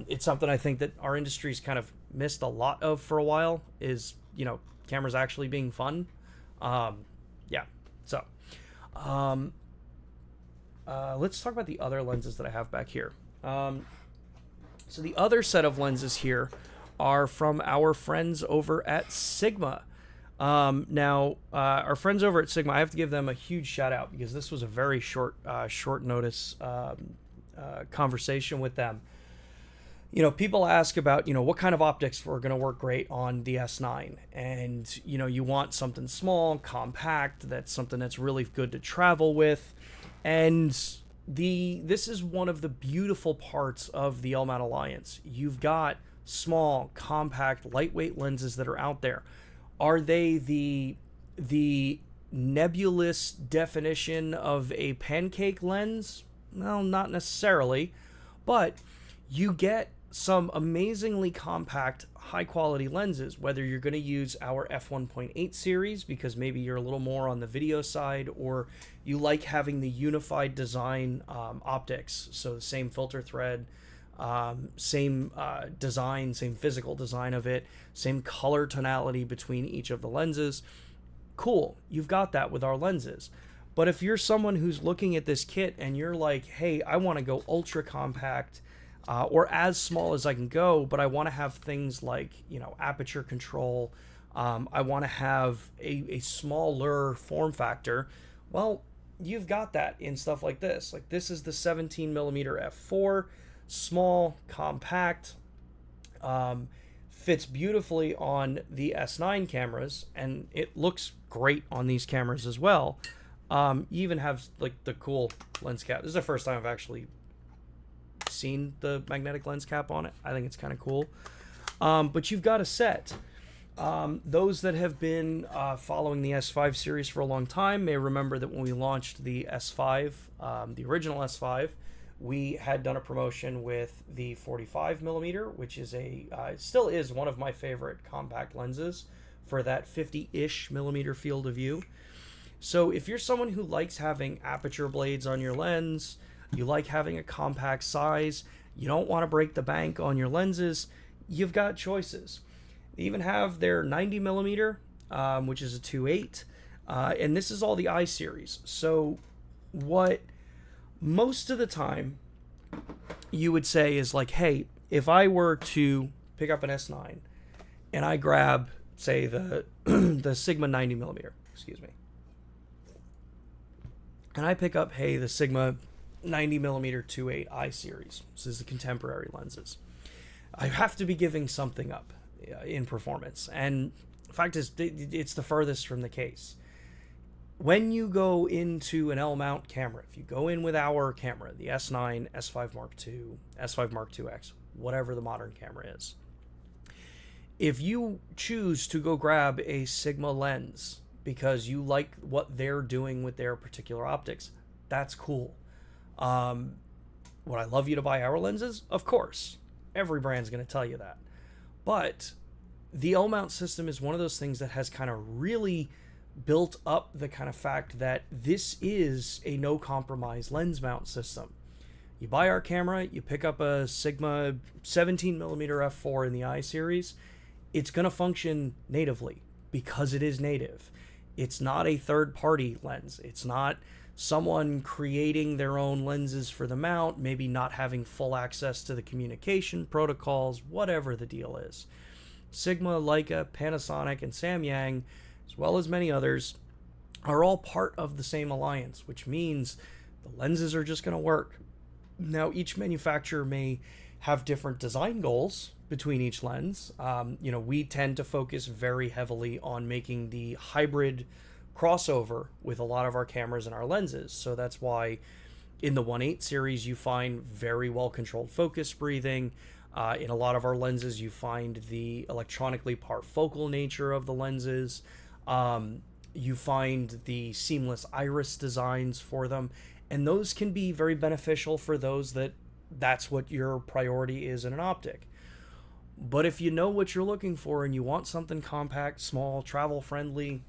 it's something I think that our industry's kind of missed a lot of for a while, is, you know, cameras actually being fun. Yeah, so let's talk about the other lenses that I have back here. So the other set of lenses here are from our friends over at Sigma. Now, our friends over at Sigma, I have to give them a huge shout out, because this was a very short notice conversation with them. You know, people ask about, you know, what kind of optics were going to work great on the S9. And, you know, you want something small, compact, that's something that's really good to travel with. And this is one of the beautiful parts of the L-mount Alliance. You've got small, compact, lightweight lenses that are out there. Are they the nebulous definition of a pancake lens? Well, not necessarily, but you get some amazingly compact, high-quality lenses, whether you're going to use our f1.8 series because maybe you're a little more on the video side, or you like having the unified design optics, so the same filter thread, same design, same physical design of it, same color tonality between each of the lenses. Cool, you've got that with our lenses. But if you're someone who's looking at this kit and you're like, hey, I want to go ultra compact, or as small as I can go, but I want to have things like, you know, aperture control, I want to have a smaller form factor, well, you've got that in stuff like this. Like, this is the 17mm f4, small, compact, fits beautifully on the S9 cameras, and it looks great on these cameras as well. You even have like the cool lens cap. This is the first time I've actually seen the magnetic lens cap on it. I think it's kind of cool. But you've got a set. Those that have been following the S5 series for a long time may remember that when we launched the S5, the original S5, we had done a promotion with the 45mm, which is still is one of my favorite compact lenses for that 50-ish millimeter field of view. So if you're someone who likes having aperture blades on your lens, you like having a compact size, you don't want to break the bank on your lenses, you've got choices. They even have their 90mm, which is a 2.8, and this is all the I series. So what most of the time you would say is like, hey, if I were to pick up an S9 and I grab, say, the the Sigma 90mm, excuse me, and I pick up, hey, the Sigma 90mm 2.8 I series, this is the contemporary lenses, I have to be giving something up in performance. And the fact is, it's the furthest from the case. When you go into an L-mount camera, if you go in with our camera, the S9, S5 Mark II, S5 Mark IIX, whatever the modern camera is, if you choose to go grab a Sigma lens because you like what they're doing with their particular optics, That's cool. Would I love you to buy our lenses? Of course. Every brand's going to tell you that. But the L-mount system is one of those things that has kind of really built up the kind of fact that this is a no compromise lens mount system. You buy our camera, you pick up a Sigma 17mm f4 in the I series, it's going to function natively because it is native. It's not a third-party lens. It's not someone creating their own lenses for the mount, maybe not having full access to the communication protocols, whatever the deal is. Sigma, Leica, Panasonic, and Samyang, as well as many others, are all part of the same alliance, which means the lenses are just going to work. Now, each manufacturer may have different design goals between each lens. We tend to focus very heavily on making the hybrid crossover with a lot of our cameras and our lenses. So that's why in the 1.8 series, you find very well-controlled focus breathing. In a lot of our lenses, you find the electronically parfocal nature of the lenses. You find the seamless iris designs for them. And those can be very beneficial for those that's what your priority is in an optic. But if you know what you're looking for and you want something compact, small, travel-friendly,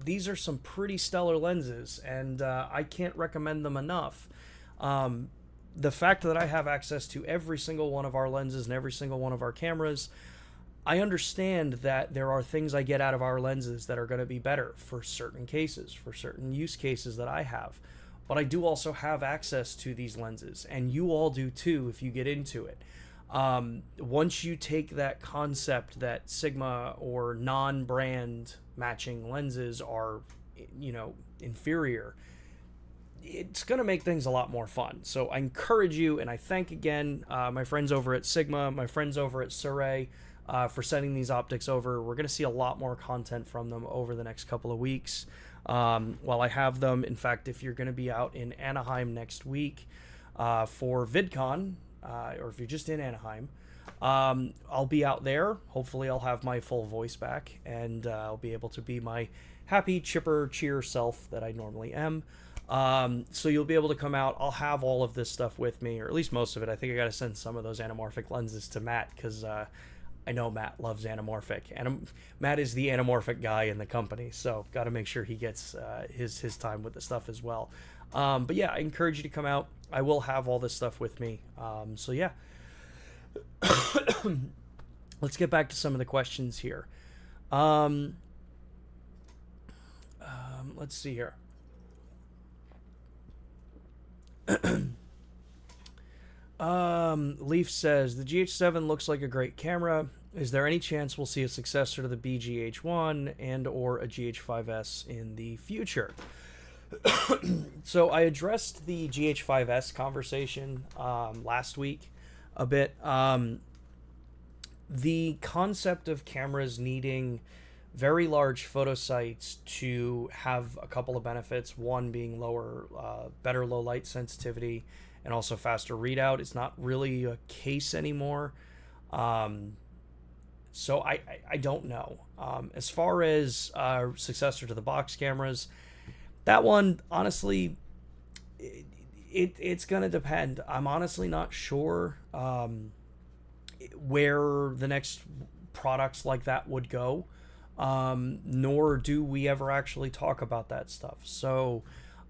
these are some pretty stellar lenses, and I can't recommend them enough. The fact that I have access to every single one of our lenses and every single one of our cameras, I understand that there are things I get out of our lenses that are going to be better for certain cases, for certain use cases that I have. But I do also have access to these lenses, and you all do too if you get into it. Once you take that concept that Sigma or non-brand matching lenses are, inferior, it's going to make things a lot more fun. So I encourage you, and I thank again my friends over at Sigma, my friends over at Suray, for sending these optics over. We're going to see a lot more content from them over the next couple of weeks. While I have them, in fact, if you're going to be out in Anaheim next week for VidCon, or if you're just in Anaheim, I'll be out there. Hopefully I'll have my full voice back, and I'll be able to be my happy, chipper, cheer self that I normally am. So you'll be able to come out. I'll have all of this stuff with me, or at least most of it. I think I got to send some of those anamorphic lenses to Matt, because I know Matt loves anamorphic, and Matt is the anamorphic guy in the company, so got to make sure he gets his time with the stuff as well. But yeah, I encourage you to come out. I will have all this stuff with me. So yeah, let's get back to some of the questions here. Let's see here. Leaf says, the GH7 looks like a great camera. Is there any chance we'll see a successor to the BGH1 and or a GH5S in the future? So I addressed the GH5S conversation last week a bit. The concept of cameras needing very large photo sites to have a couple of benefits, one being better low light sensitivity and also faster readout, is not really a case anymore. So I don't know. As far as successor to the box cameras, that one, honestly, it's going to depend. I'm honestly not sure where the next products like that would go, nor do we ever actually talk about that stuff. So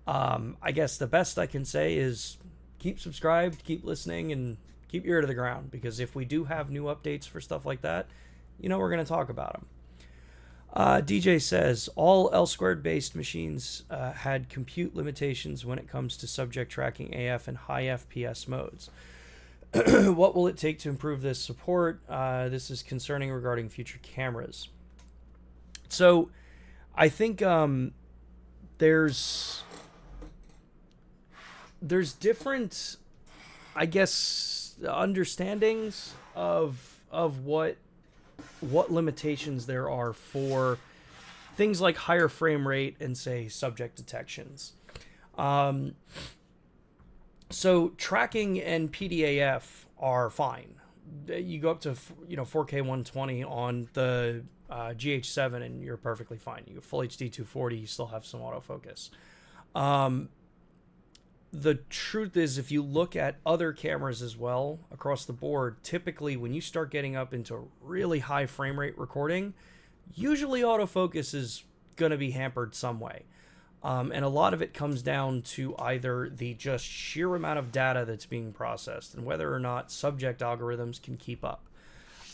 I guess the best I can say is keep subscribed, keep listening, and keep your ear to the ground, because if we do have new updates for stuff like that, we're going to talk about them. DJ says, all L2 based machines had compute limitations when it comes to subject tracking AF and high FPS modes. What will it take to improve this support? This is concerning regarding future cameras. So I think there's different, I guess, understandings of what limitations there are for things like higher frame rate and, say, subject detections. So tracking and PDAF are fine. You go up to 4K 120 on the GH7 and you're perfectly fine. You go full HD 240, you still have some autofocus. the truth is, if you look at other cameras as well across the board, typically when you start getting up into really high frame rate recording, usually autofocus is going to be hampered some way. And a lot of it comes down to either the just sheer amount of data that's being processed and whether or not subject algorithms can keep up.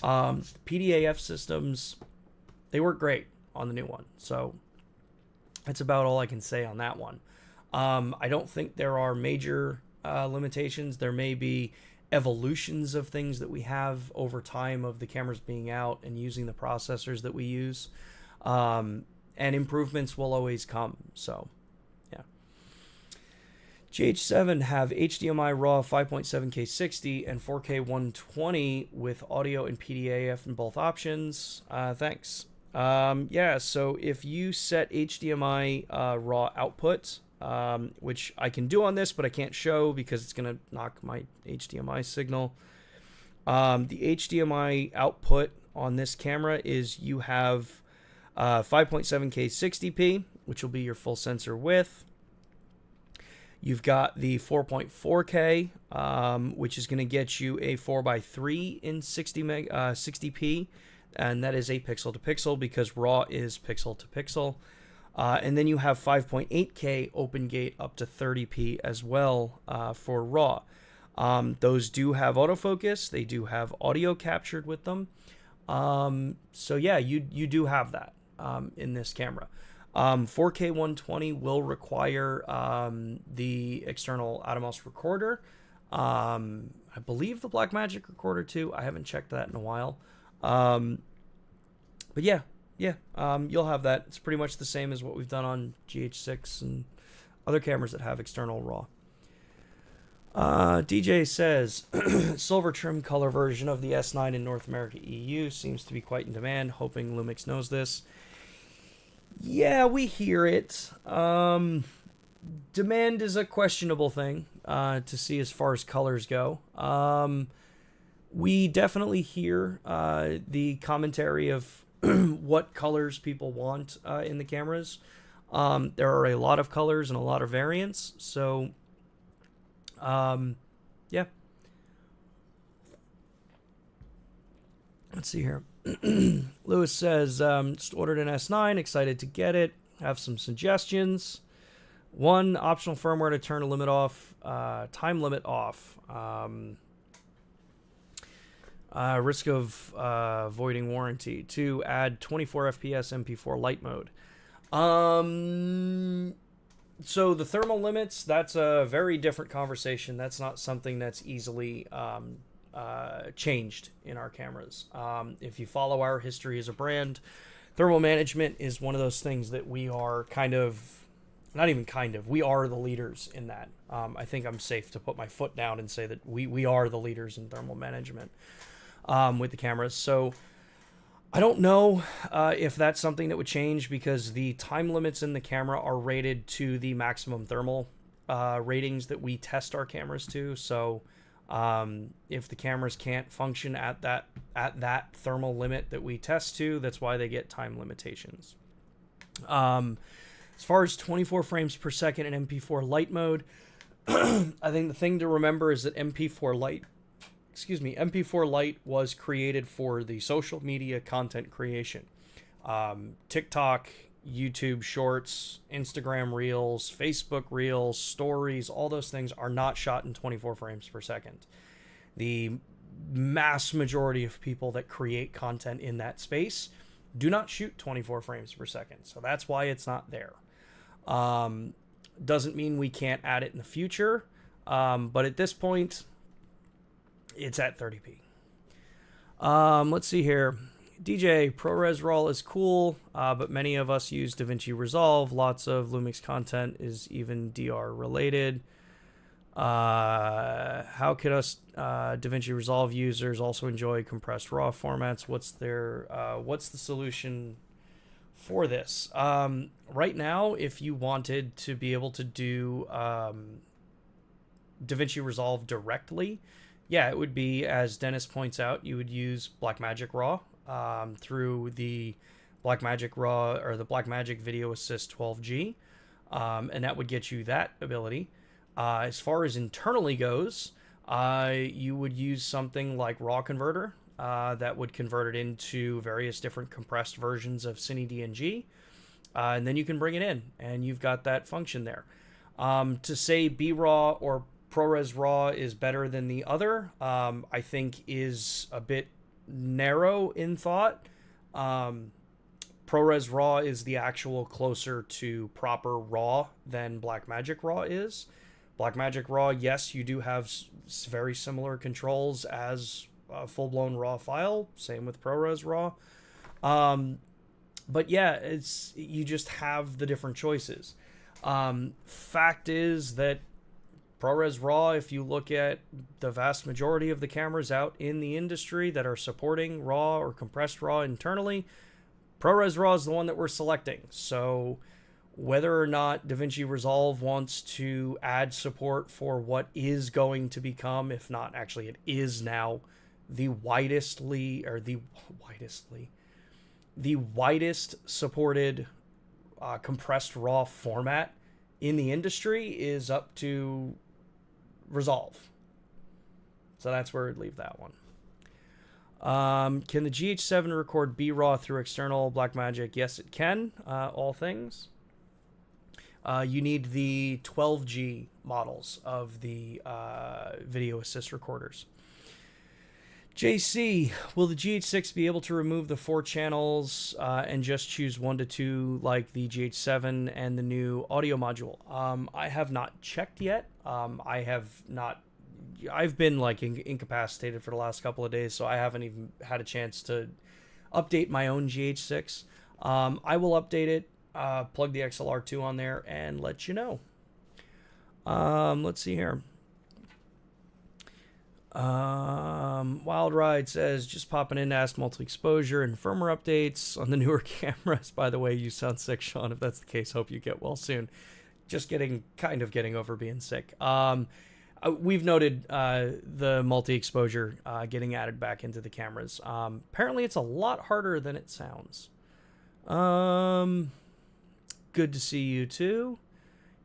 PDAF systems, they work great on the new one. So that's about all I can say on that one. I don't think there are major limitations. There may be evolutions of things that we have over time of the cameras being out and using the processors that we use. And improvements will always come. So, yeah. GH7 have HDMI RAW 5.7K 60 and 4K 120 with audio and PDAF in both options. Thanks. Yeah, so if you set HDMI RAW output, which I can do on this, but I can't show because it's going to knock my HDMI signal. The HDMI output on this camera is you have 5.7K 60p, which will be your full sensor width. You've got the 4.4K, which is going to get you a 4:3 in 60p, and that is a pixel to pixel because RAW is pixel to pixel. And then you have 5.8K open gate up to 30p as well for RAW. Those do have autofocus. They do have audio captured with them. So yeah, you do have that in this camera. 4K 120 will require the external Atomos recorder. I believe the Blackmagic recorder too. I haven't checked that in a while. But yeah, you'll have that. It's pretty much the same as what we've done on GH6 and other cameras that have external RAW. DJ says, silver trim color version of the S9 in North America EU seems to be quite in demand, hoping Lumix knows this. Yeah, we hear it. Demand is a questionable thing to see as far as colors go. We definitely hear the commentary of what colors people want in the cameras. There are a lot of colors and a lot of variants, so yeah. Let's see here. Lewis says, just ordered an S9, excited to get it. Have some suggestions. One, optional firmware to turn a limit off, time limit off. Risk of voiding warranty. 2, add 24 FPS MP4 light mode. So the thermal limits, that's a very different conversation. That's not something that's easily changed in our cameras. If you follow our history as a brand, thermal management is one of those things that we are we are the leaders in that. I think I'm safe to put my foot down and say that we are the leaders in thermal management with the cameras. So I don't know if that's something that would change because the time limits in the camera are rated to the maximum thermal ratings that we test our cameras to. So if the cameras can't function at that thermal limit that we test to, that's why they get time limitations. As far as 24 frames per second in MP4 light mode, I think the thing to remember is that MP4 Light was created for the social media content creation. TikTok, YouTube Shorts, Instagram Reels, Facebook Reels, Stories, all those things are not shot in 24 frames per second. The mass majority of people that create content in that space do not shoot 24 frames per second. So that's why it's not there. Doesn't mean we can't add it in the future. But at this point, it's at 30p. Let's see here. DJ, ProRes RAW is cool, but many of us use DaVinci Resolve. Lots of Lumix content is even DR related. How could us DaVinci Resolve users also enjoy compressed RAW formats? What's the solution for this? Right now, if you wanted to be able to do DaVinci Resolve directly, yeah, it would be, as Dennis points out, you would use Blackmagic RAW through the Blackmagic RAW or the Blackmagic Video Assist 12G, and that would get you that ability. As far as internally goes, you would use something like RAW Converter that would convert it into various different compressed versions of Cine DNG. And then you can bring it in, and you've got that function there. To say BRAW or ProRes RAW is better than the other, I think is a bit narrow in thought. ProRes RAW is the actual closer to proper RAW than Blackmagic RAW is. Blackmagic RAW, yes, you do have very similar controls as a full-blown RAW file. Same with ProRes RAW. But yeah, you just have the different choices. Fact is that ProRes RAW, if you look at the vast majority of the cameras out in the industry that are supporting RAW or compressed RAW internally, ProRes RAW is the one that we're selecting. So whether or not DaVinci Resolve wants to add support for what is going to become, if not actually it is now, the widest supported compressed RAW format in the industry is up to Resolve. So that's where we'd leave that one. Can the GH7 record B-RAW through external Blackmagic? Yes, it can. All things. You need the 12G models of the video assist recorders. JC, will the GH6 be able to remove the 4 channels and just choose 1 to 2 like the GH7 and the new audio module? I have not checked yet. I've been like incapacitated for the last couple of days, so I haven't even had a chance to update my own GH6. I will update it, plug the XLR2 on there, and let you know. Let's see here. Wild Ride says, just popping in to ask multi-exposure and firmware updates on the newer cameras. By the way, you sound sick, Sean. If that's the case, hope you get well soon. Just kind of getting over being sick. We've noted the multi-exposure getting added back into the cameras. Apparently, it's a lot harder than it sounds. Good to see you too.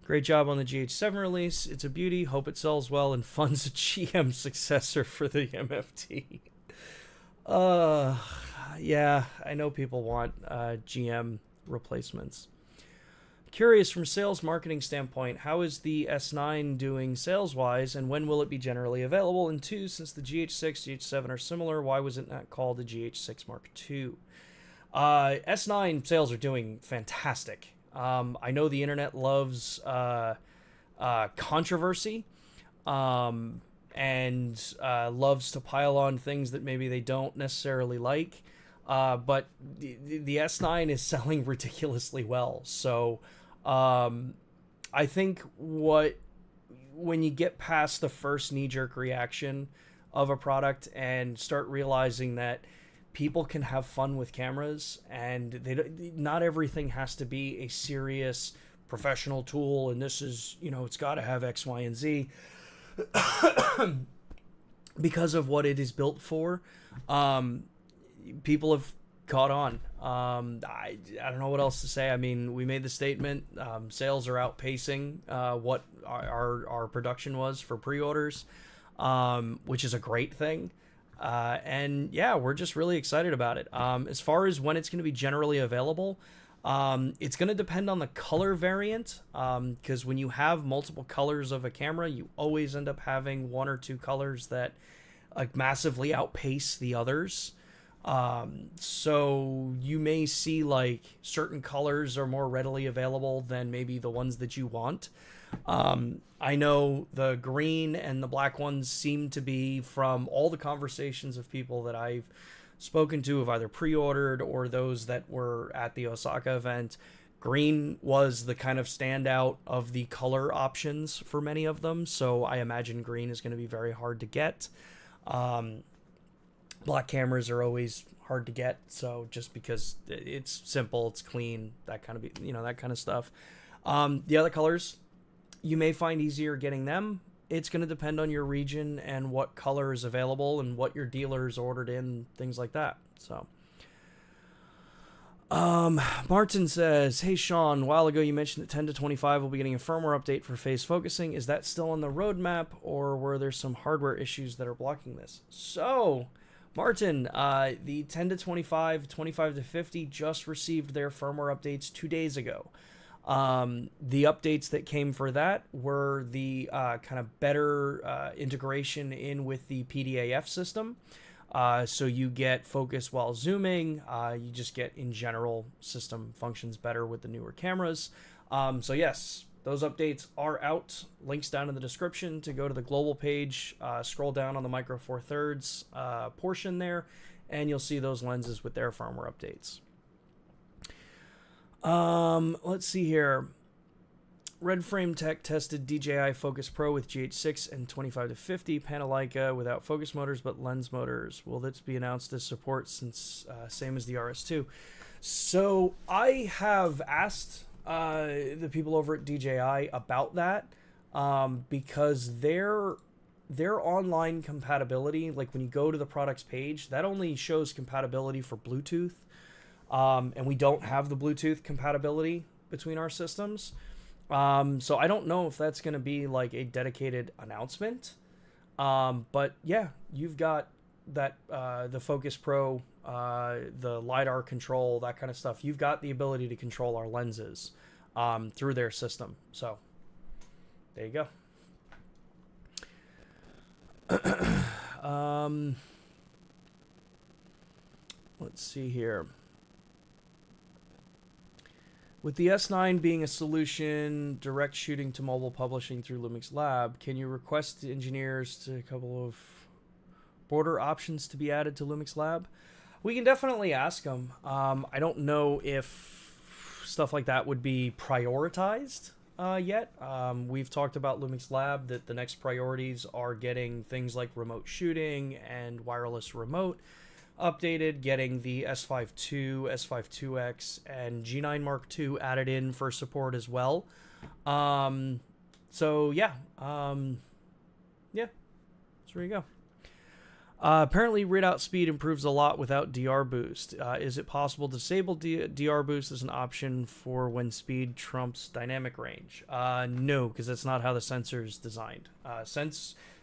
Great job on the GH7 release. It's a beauty. Hope it sells well and funds a GM successor for the MFT. Yeah, I know people want GM replacements. Curious, from sales marketing standpoint, how is the S9 doing sales-wise, and when will it be generally available? And 2, since the GH6, GH7 are similar, why was it not called the GH6 Mark II? S9 sales are doing fantastic. I know the internet loves controversy and loves to pile on things that maybe they don't necessarily like, but the S9 is selling ridiculously well. So I think when you get past the first knee-jerk reaction of a product and start realizing that people can have fun with cameras, and not everything has to be a serious professional tool, and this is, it's got to have X, Y, and Z because of what it is built for. People have caught on. I don't know what else to say. I mean, we made the statement, sales are outpacing what our production was for pre-orders, which is a great thing. And yeah, we're just really excited about it. As far as when it's going to be generally available, it's going to depend on the color variant, because when you have multiple colors of a camera, you always end up having 1 or 2 colors that massively outpace the others. So you may see like certain colors are more readily available than maybe the ones that you want. I know the green and the black ones seem to be, from all the conversations of people that I've spoken to, have either pre-ordered or those that were at the Osaka event, green was the kind of standout of the color options for many of them. So I imagine green is going to be very hard to get. Black cameras are always hard to get, so just because it's simple, it's clean, that kind of stuff. The other colors, you may find easier getting them. It's going to depend on your region and what color is available and what your dealers ordered in, things like that. So Martin says, hey Sean, a while ago you mentioned that 10 to 25 will be getting a firmware update for phase focusing. Is that still on the roadmap, or were there some hardware issues that are blocking this? So, Martin, the 10 to 25, 25 to 50 just received their firmware updates 2 days ago. The updates that came for that were the kind of better integration in with the PDAF system. So you get focus while zooming. You just get, in general, system functions better with the newer cameras. So yes, those updates are out. Links down in the description to go to the global page. Scroll down on the Micro Four Thirds portion there, and you'll see those lenses with their firmware updates. Let's see here. Red Frame Tech tested DJI Focus Pro with GH6 and 25 to 50 Panalika without focus motors but lens motors. Will this be announced as support since same as the RS2? So I have asked the people over at DJI about that because their online compatibility, like when you go to the products page, that only shows compatibility for Bluetooth, and we don't have the Bluetooth compatibility between our systems. So I don't know if that's going to be like a dedicated announcement. But yeah, you've got that, the Focus Pro, the LiDAR control, that kind of stuff. You've got the ability to control our lenses, through their system. So there you go. Let's see here. With the S9 being a solution, direct shooting to mobile publishing through Lumix Lab, can you request engineers to a couple of border options to be added to Lumix Lab? We can definitely ask them. I don't know if stuff like that would be prioritized yet. We've talked about Lumix Lab, that the next priorities are getting things like remote shooting and wireless remote updated, getting the S5 II, S5 IIX, and G9 Mark II added in for support as well. So yeah, yeah, so there you go. Apparently readout speed improves a lot without DR boost. Is it possible to disable DR boost as an option for when speed trumps dynamic range? No, because that's not how the sensor is designed.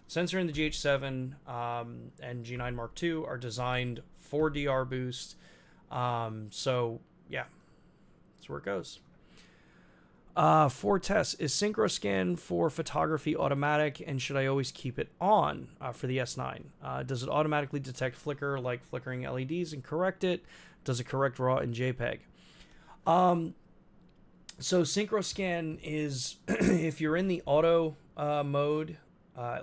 Sensor in the GH7 and G9 Mark II are designed for DR boost. So yeah, that's where it goes. For tests, is synchro scan for photography automatic, and should I always keep it on for the S9? Does it automatically detect flicker like flickering LEDs and correct it? Does it correct RAW and JPEG? So synchro scan is if you're in the auto mode.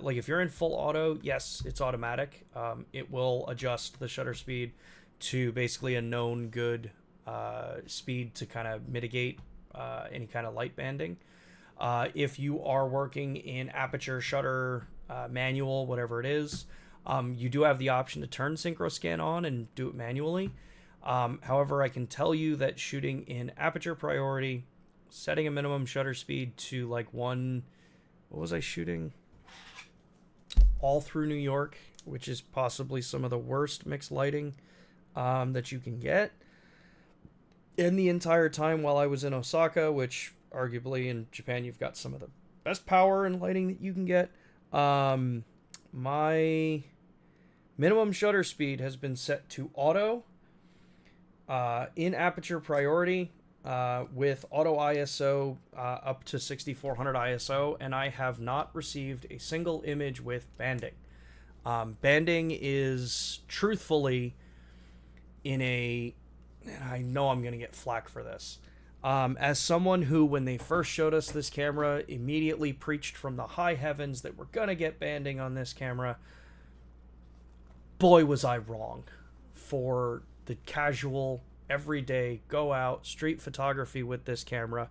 Like if you're in full auto, yes, it's automatic. It will adjust the shutter speed to basically a known good speed to kind of mitigate any kind of light banding. If you are working in aperture, shutter, manual, whatever it is, you do have the option to turn synchro scan on and do it manually. However, I can tell you that shooting in aperture priority, setting a minimum shutter speed to like what was I shooting? All through New York, which is possibly some of the worst mixed lighting that you can get. In the entire time while I was in Osaka, which arguably in Japan you've got some of the best power and lighting that you can get, my minimum shutter speed has been set to auto, in aperture priority, with auto ISO up to 6400 ISO, and I have not received a single image with banding. Banding is truthfully in a, and I know I'm going to get flack for this, as someone who, when they first showed us this camera, immediately preached from the high heavens that we're going to get banding on this camera. Boy, was I wrong. For the casual, everyday, go out, street photography with this camera,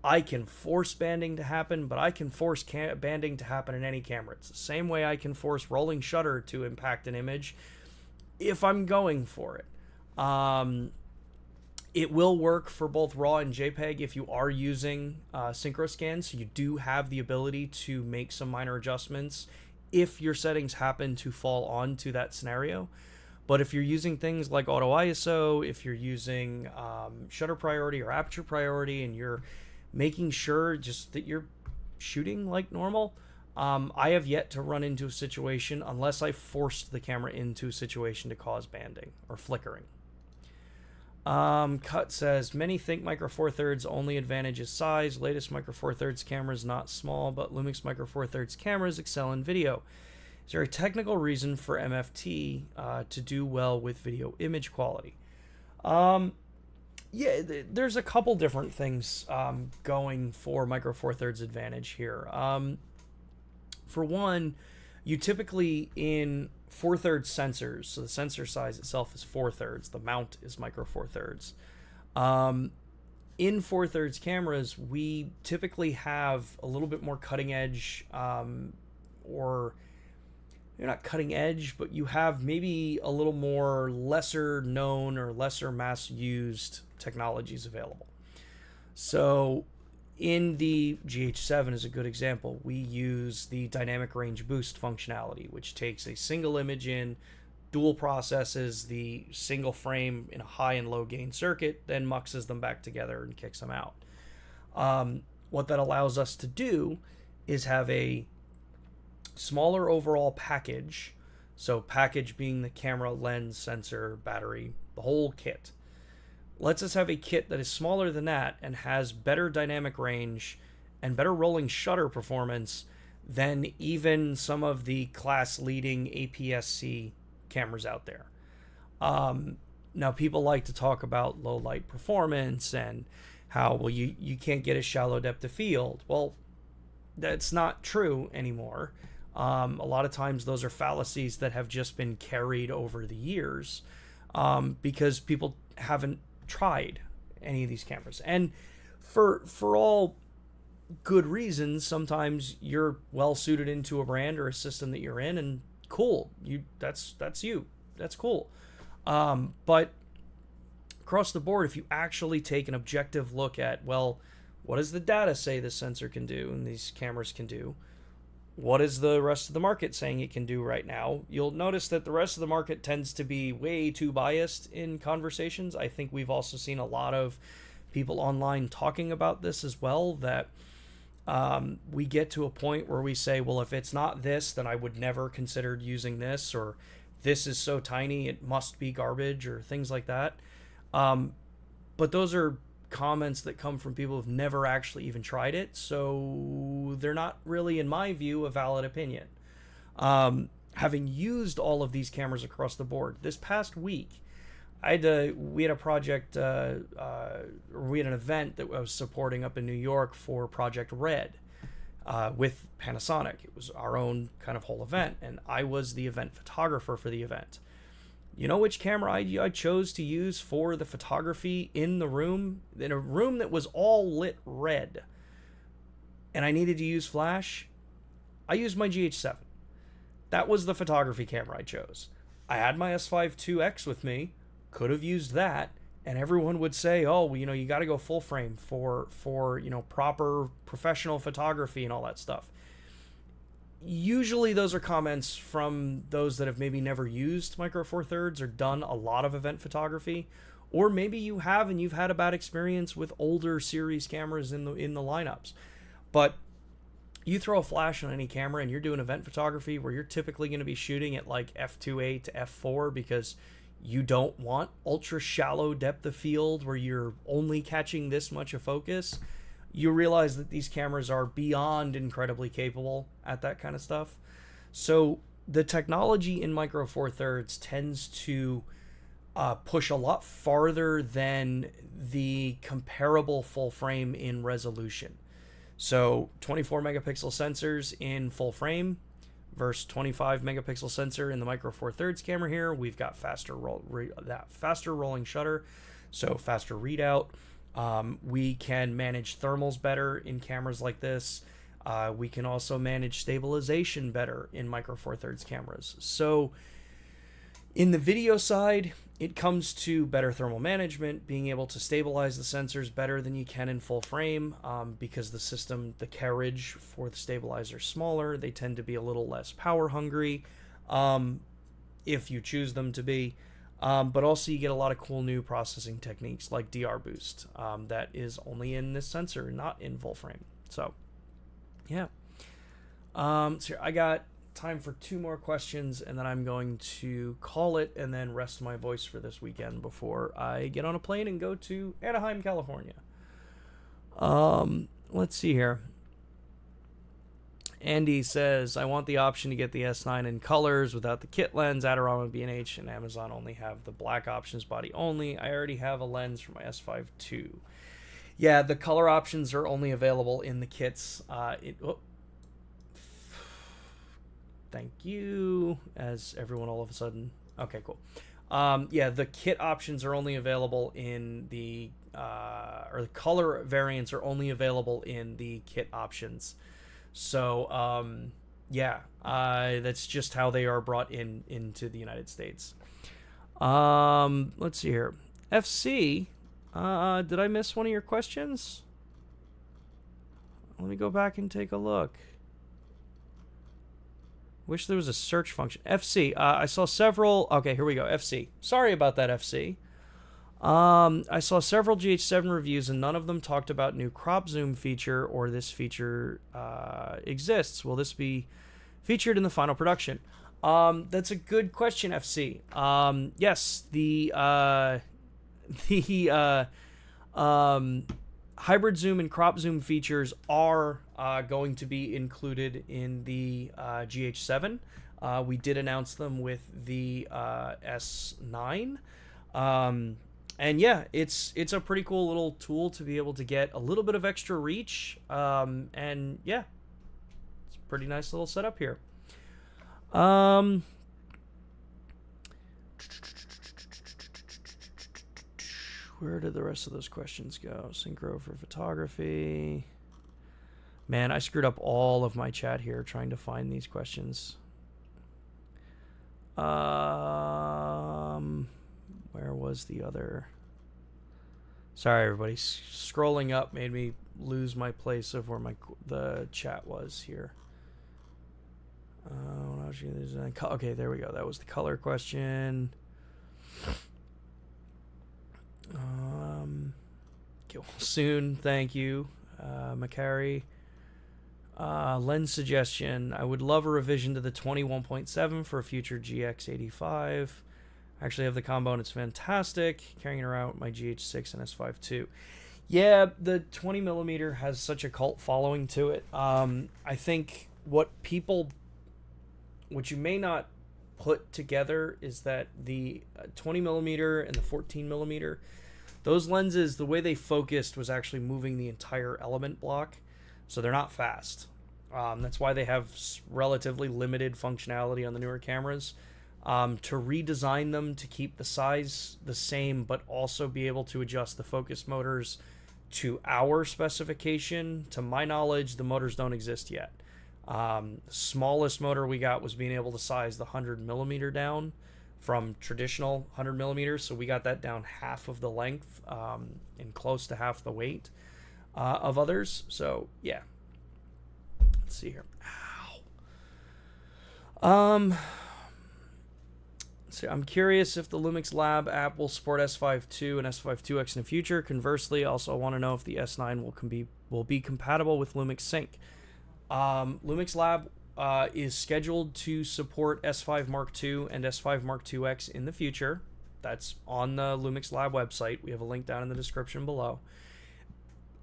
I can force banding to happen, but I can force banding to happen in any camera. It's the same way I can force rolling shutter to impact an image if I'm going for it. It will work for both RAW and JPEG if you are using synchro scan, so you do have the ability to make some minor adjustments if your settings happen to fall onto that scenario. But if you're using things like auto ISO, if you're using shutter priority or aperture priority, and you're making sure just that you're shooting like normal, I have yet to run into a situation, unless I forced the camera into a situation, to cause banding or flickering. Cut says, many think Micro Four Thirds only advantage is size. Latest Micro Four Thirds camera is not small, but Lumix Micro Four Thirds cameras excel in video. Is there a technical reason for MFT to do well with video image quality? Yeah, there's a couple different things going for Micro Four Thirds advantage here. For one, you typically in 4/3 sensors, so the sensor size itself is 4/3, the mount is Micro Four Thirds. In 4/3 cameras, we typically have a little bit more cutting edge, or you're not cutting edge, but you have maybe a little more lesser known or lesser mass used technologies available. So in the GH7 is a good example. We use the dynamic range boost functionality, which takes a single image in, dual processes the single frame in a high and low gain circuit, then muxes them back together and kicks them out. What that allows us to do is have a smaller overall package. So package being the camera, lens, sensor, battery, the whole kit. Lets us have a kit that is smaller than that and has better dynamic range and better rolling shutter performance than even some of the class leading APS-C cameras out there. Now people like to talk about low light performance and how, well, you can't get a shallow depth of field. Well, that's not true anymore. A lot of times those are fallacies that have just been carried over the years, because people haven't tried any of these cameras, and for all good reasons. Sometimes you're well suited into a brand or a system that you're in, and cool, that's cool. But across the board, if you actually take an objective look at, well, what does the data say the sensor can do and these cameras can do? What is the rest of the market saying it can do right now? You'll notice that the rest of the market tends to be way too biased in conversations. I think we've also seen a lot of people online talking about this as well, that we get to a point where we say, well, if it's not this, then I would never consider using this, or this is so tiny it must be garbage, or things like that. But those are comments that come from people who've never actually even tried it, so they're not really, in my view, a valid opinion. Having used all of these cameras across the board, this past week we had a project, we had an event that I was supporting up in New York for Project Red with Panasonic. It was our own kind of whole event, and I was the event photographer for the event. You know which camera I chose to use for the photography in the room? In a room that was all lit red, and I needed to use flash, I used my GH7. That was the photography camera I chose. I had my S5 IIX with me, could have used that, and everyone would say, oh, well, you got to go full frame for proper professional photography and all that stuff. Usually those are comments from those that have maybe never used Micro Four Thirds or done a lot of event photography, or maybe you have and you've had a bad experience with older series cameras in the lineups. But you throw a flash on any camera and you're doing event photography where you're typically going to be shooting at like f2.8 to f4 because you don't want ultra shallow depth of field where you're only catching this much of focus. You realize that these cameras are beyond incredibly capable at that kind of stuff. So the technology in Micro Four Thirds tends to push a lot farther than the comparable full frame in resolution. So 24 megapixel sensors in full frame versus 25 megapixel sensor in the Micro Four Thirds camera here. We've got faster rolling shutter, so faster readout. We can manage thermals better in cameras like this. We can also manage stabilization better in Micro Four Thirds cameras. So in the video side, it comes to better thermal management, being able to stabilize the sensors better than you can in full frame, because the carriage for the stabilizer is smaller. They tend to be a little less power hungry. if you choose them to be. But also you get a lot of cool new processing techniques like DR boost that is only in this sensor, not in full frame. So yeah. So I got time for 2 more questions, and then I'm going to call it and then rest my voice for this weekend before I get on a plane and go to Anaheim, California. Let's see here. Andy says, I want the option to get the S9 in colors without the kit lens. Adorama, B&H, and Amazon only have the black options, body only. I already have a lens for my S5 II. Yeah, the color options are only available in the kits. Thank you. As everyone all of a sudden... Okay, cool. Yeah, the kit options are only available in the... or the color variants are only available in the kit options. So, yeah, that's just how they are brought into the United States. Let's see here. FC, did I miss one of your questions? Let me go back and take a look. Wish there was a search function. FC, I saw several... Okay, here we go. FC. Sorry about that, FC. I saw several GH7 reviews, and none of them talked about new crop zoom feature or this feature exists. Will this be featured in the final production? That's a good question, FC. Yes, the hybrid zoom and crop zoom features are going to be included in the GH7. We did announce them with the S9. And yeah, it's a pretty cool little tool to be able to get a little bit of extra reach. And yeah, it's a pretty nice little setup here. Where did the rest of those questions go? Synchro for photography. Man, I screwed up all of my chat here trying to find these questions. Where was the other? Sorry, everybody. Scrolling up made me lose my place of where the chat was here. Okay, there we go. That was the color question. Soon, thank you, Macari. Lens suggestion. I would love a revision to the 21.7 for a future GX85. I actually have the combo and it's fantastic. Carrying it around with my GH6 and S5 II. Yeah, the 20mm has such a cult following to it. I think what you may not put together is that the 20mm and the 14mm, those lenses, the way they focused was actually moving the entire element block, so they're not fast. That's why they have relatively limited functionality on the newer cameras. To redesign them to keep the size the same, but also be able to adjust the focus motors to our specification, to my knowledge, the motors don't exist yet. The smallest motor we got was being able to size the 100mm down from traditional 100mm, so we got that down half of the length and close to half the weight of others. So yeah, let's see here. Ow. So I'm curious if the Lumix Lab app will support S5 II and S5 IIX in the future. Conversely, also want to know if the S9 will be compatible with Lumix Sync. Lumix Lab is scheduled to support S5 Mark II and S5 Mark IIX in the future. That's on the Lumix Lab website. We have a link down in the description below.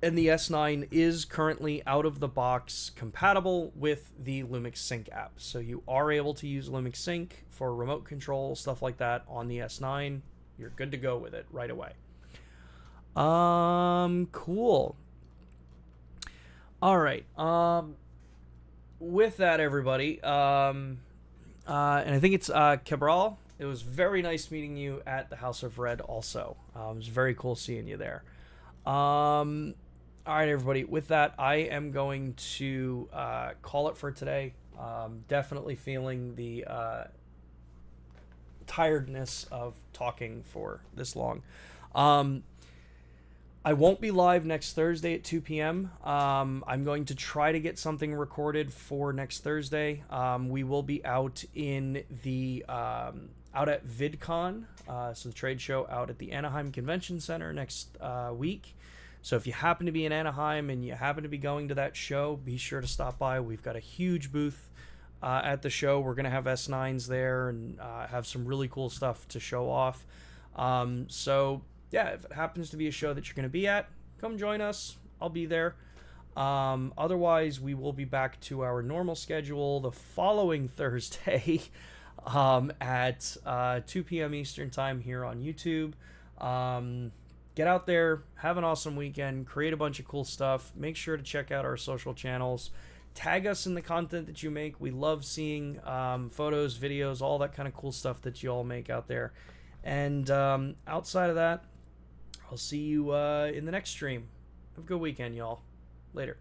And the S9 is currently out of the box compatible with the Lumix Sync app. So you are able to use Lumix Sync for remote control, stuff like that on the S9. You're good to go with it right away. Cool. All right. With that, everybody, and I think it's Cabral. It was very nice meeting you at the House of Red also. It was very cool seeing you there. All right, everybody. With that, I am going to call it for today. Definitely feeling the tiredness of talking for this long. I won't be live next Thursday at 2 p.m. I'm going to try to get something recorded for next Thursday. We will be out in the out at VidCon, so the trade show out at the Anaheim Convention Center next week. So if you happen to be in Anaheim and you happen to be going to that show, be sure to stop by. We've got a huge booth at the show. We're going to have S9s there and have some really cool stuff to show off. So yeah, if it happens to be a show that you're going to be at, come join us. I'll be there. Otherwise, we will be back to our normal schedule the following Thursday at 2 p.m. Eastern Time here on YouTube. Get out there, have an awesome weekend, create a bunch of cool stuff. Make sure to check out our social channels. Tag us in the content that you make. We love seeing photos, videos, all that kind of cool stuff that you all make out there. And outside of that, I'll see you in the next stream. Have a good weekend, y'all. Later.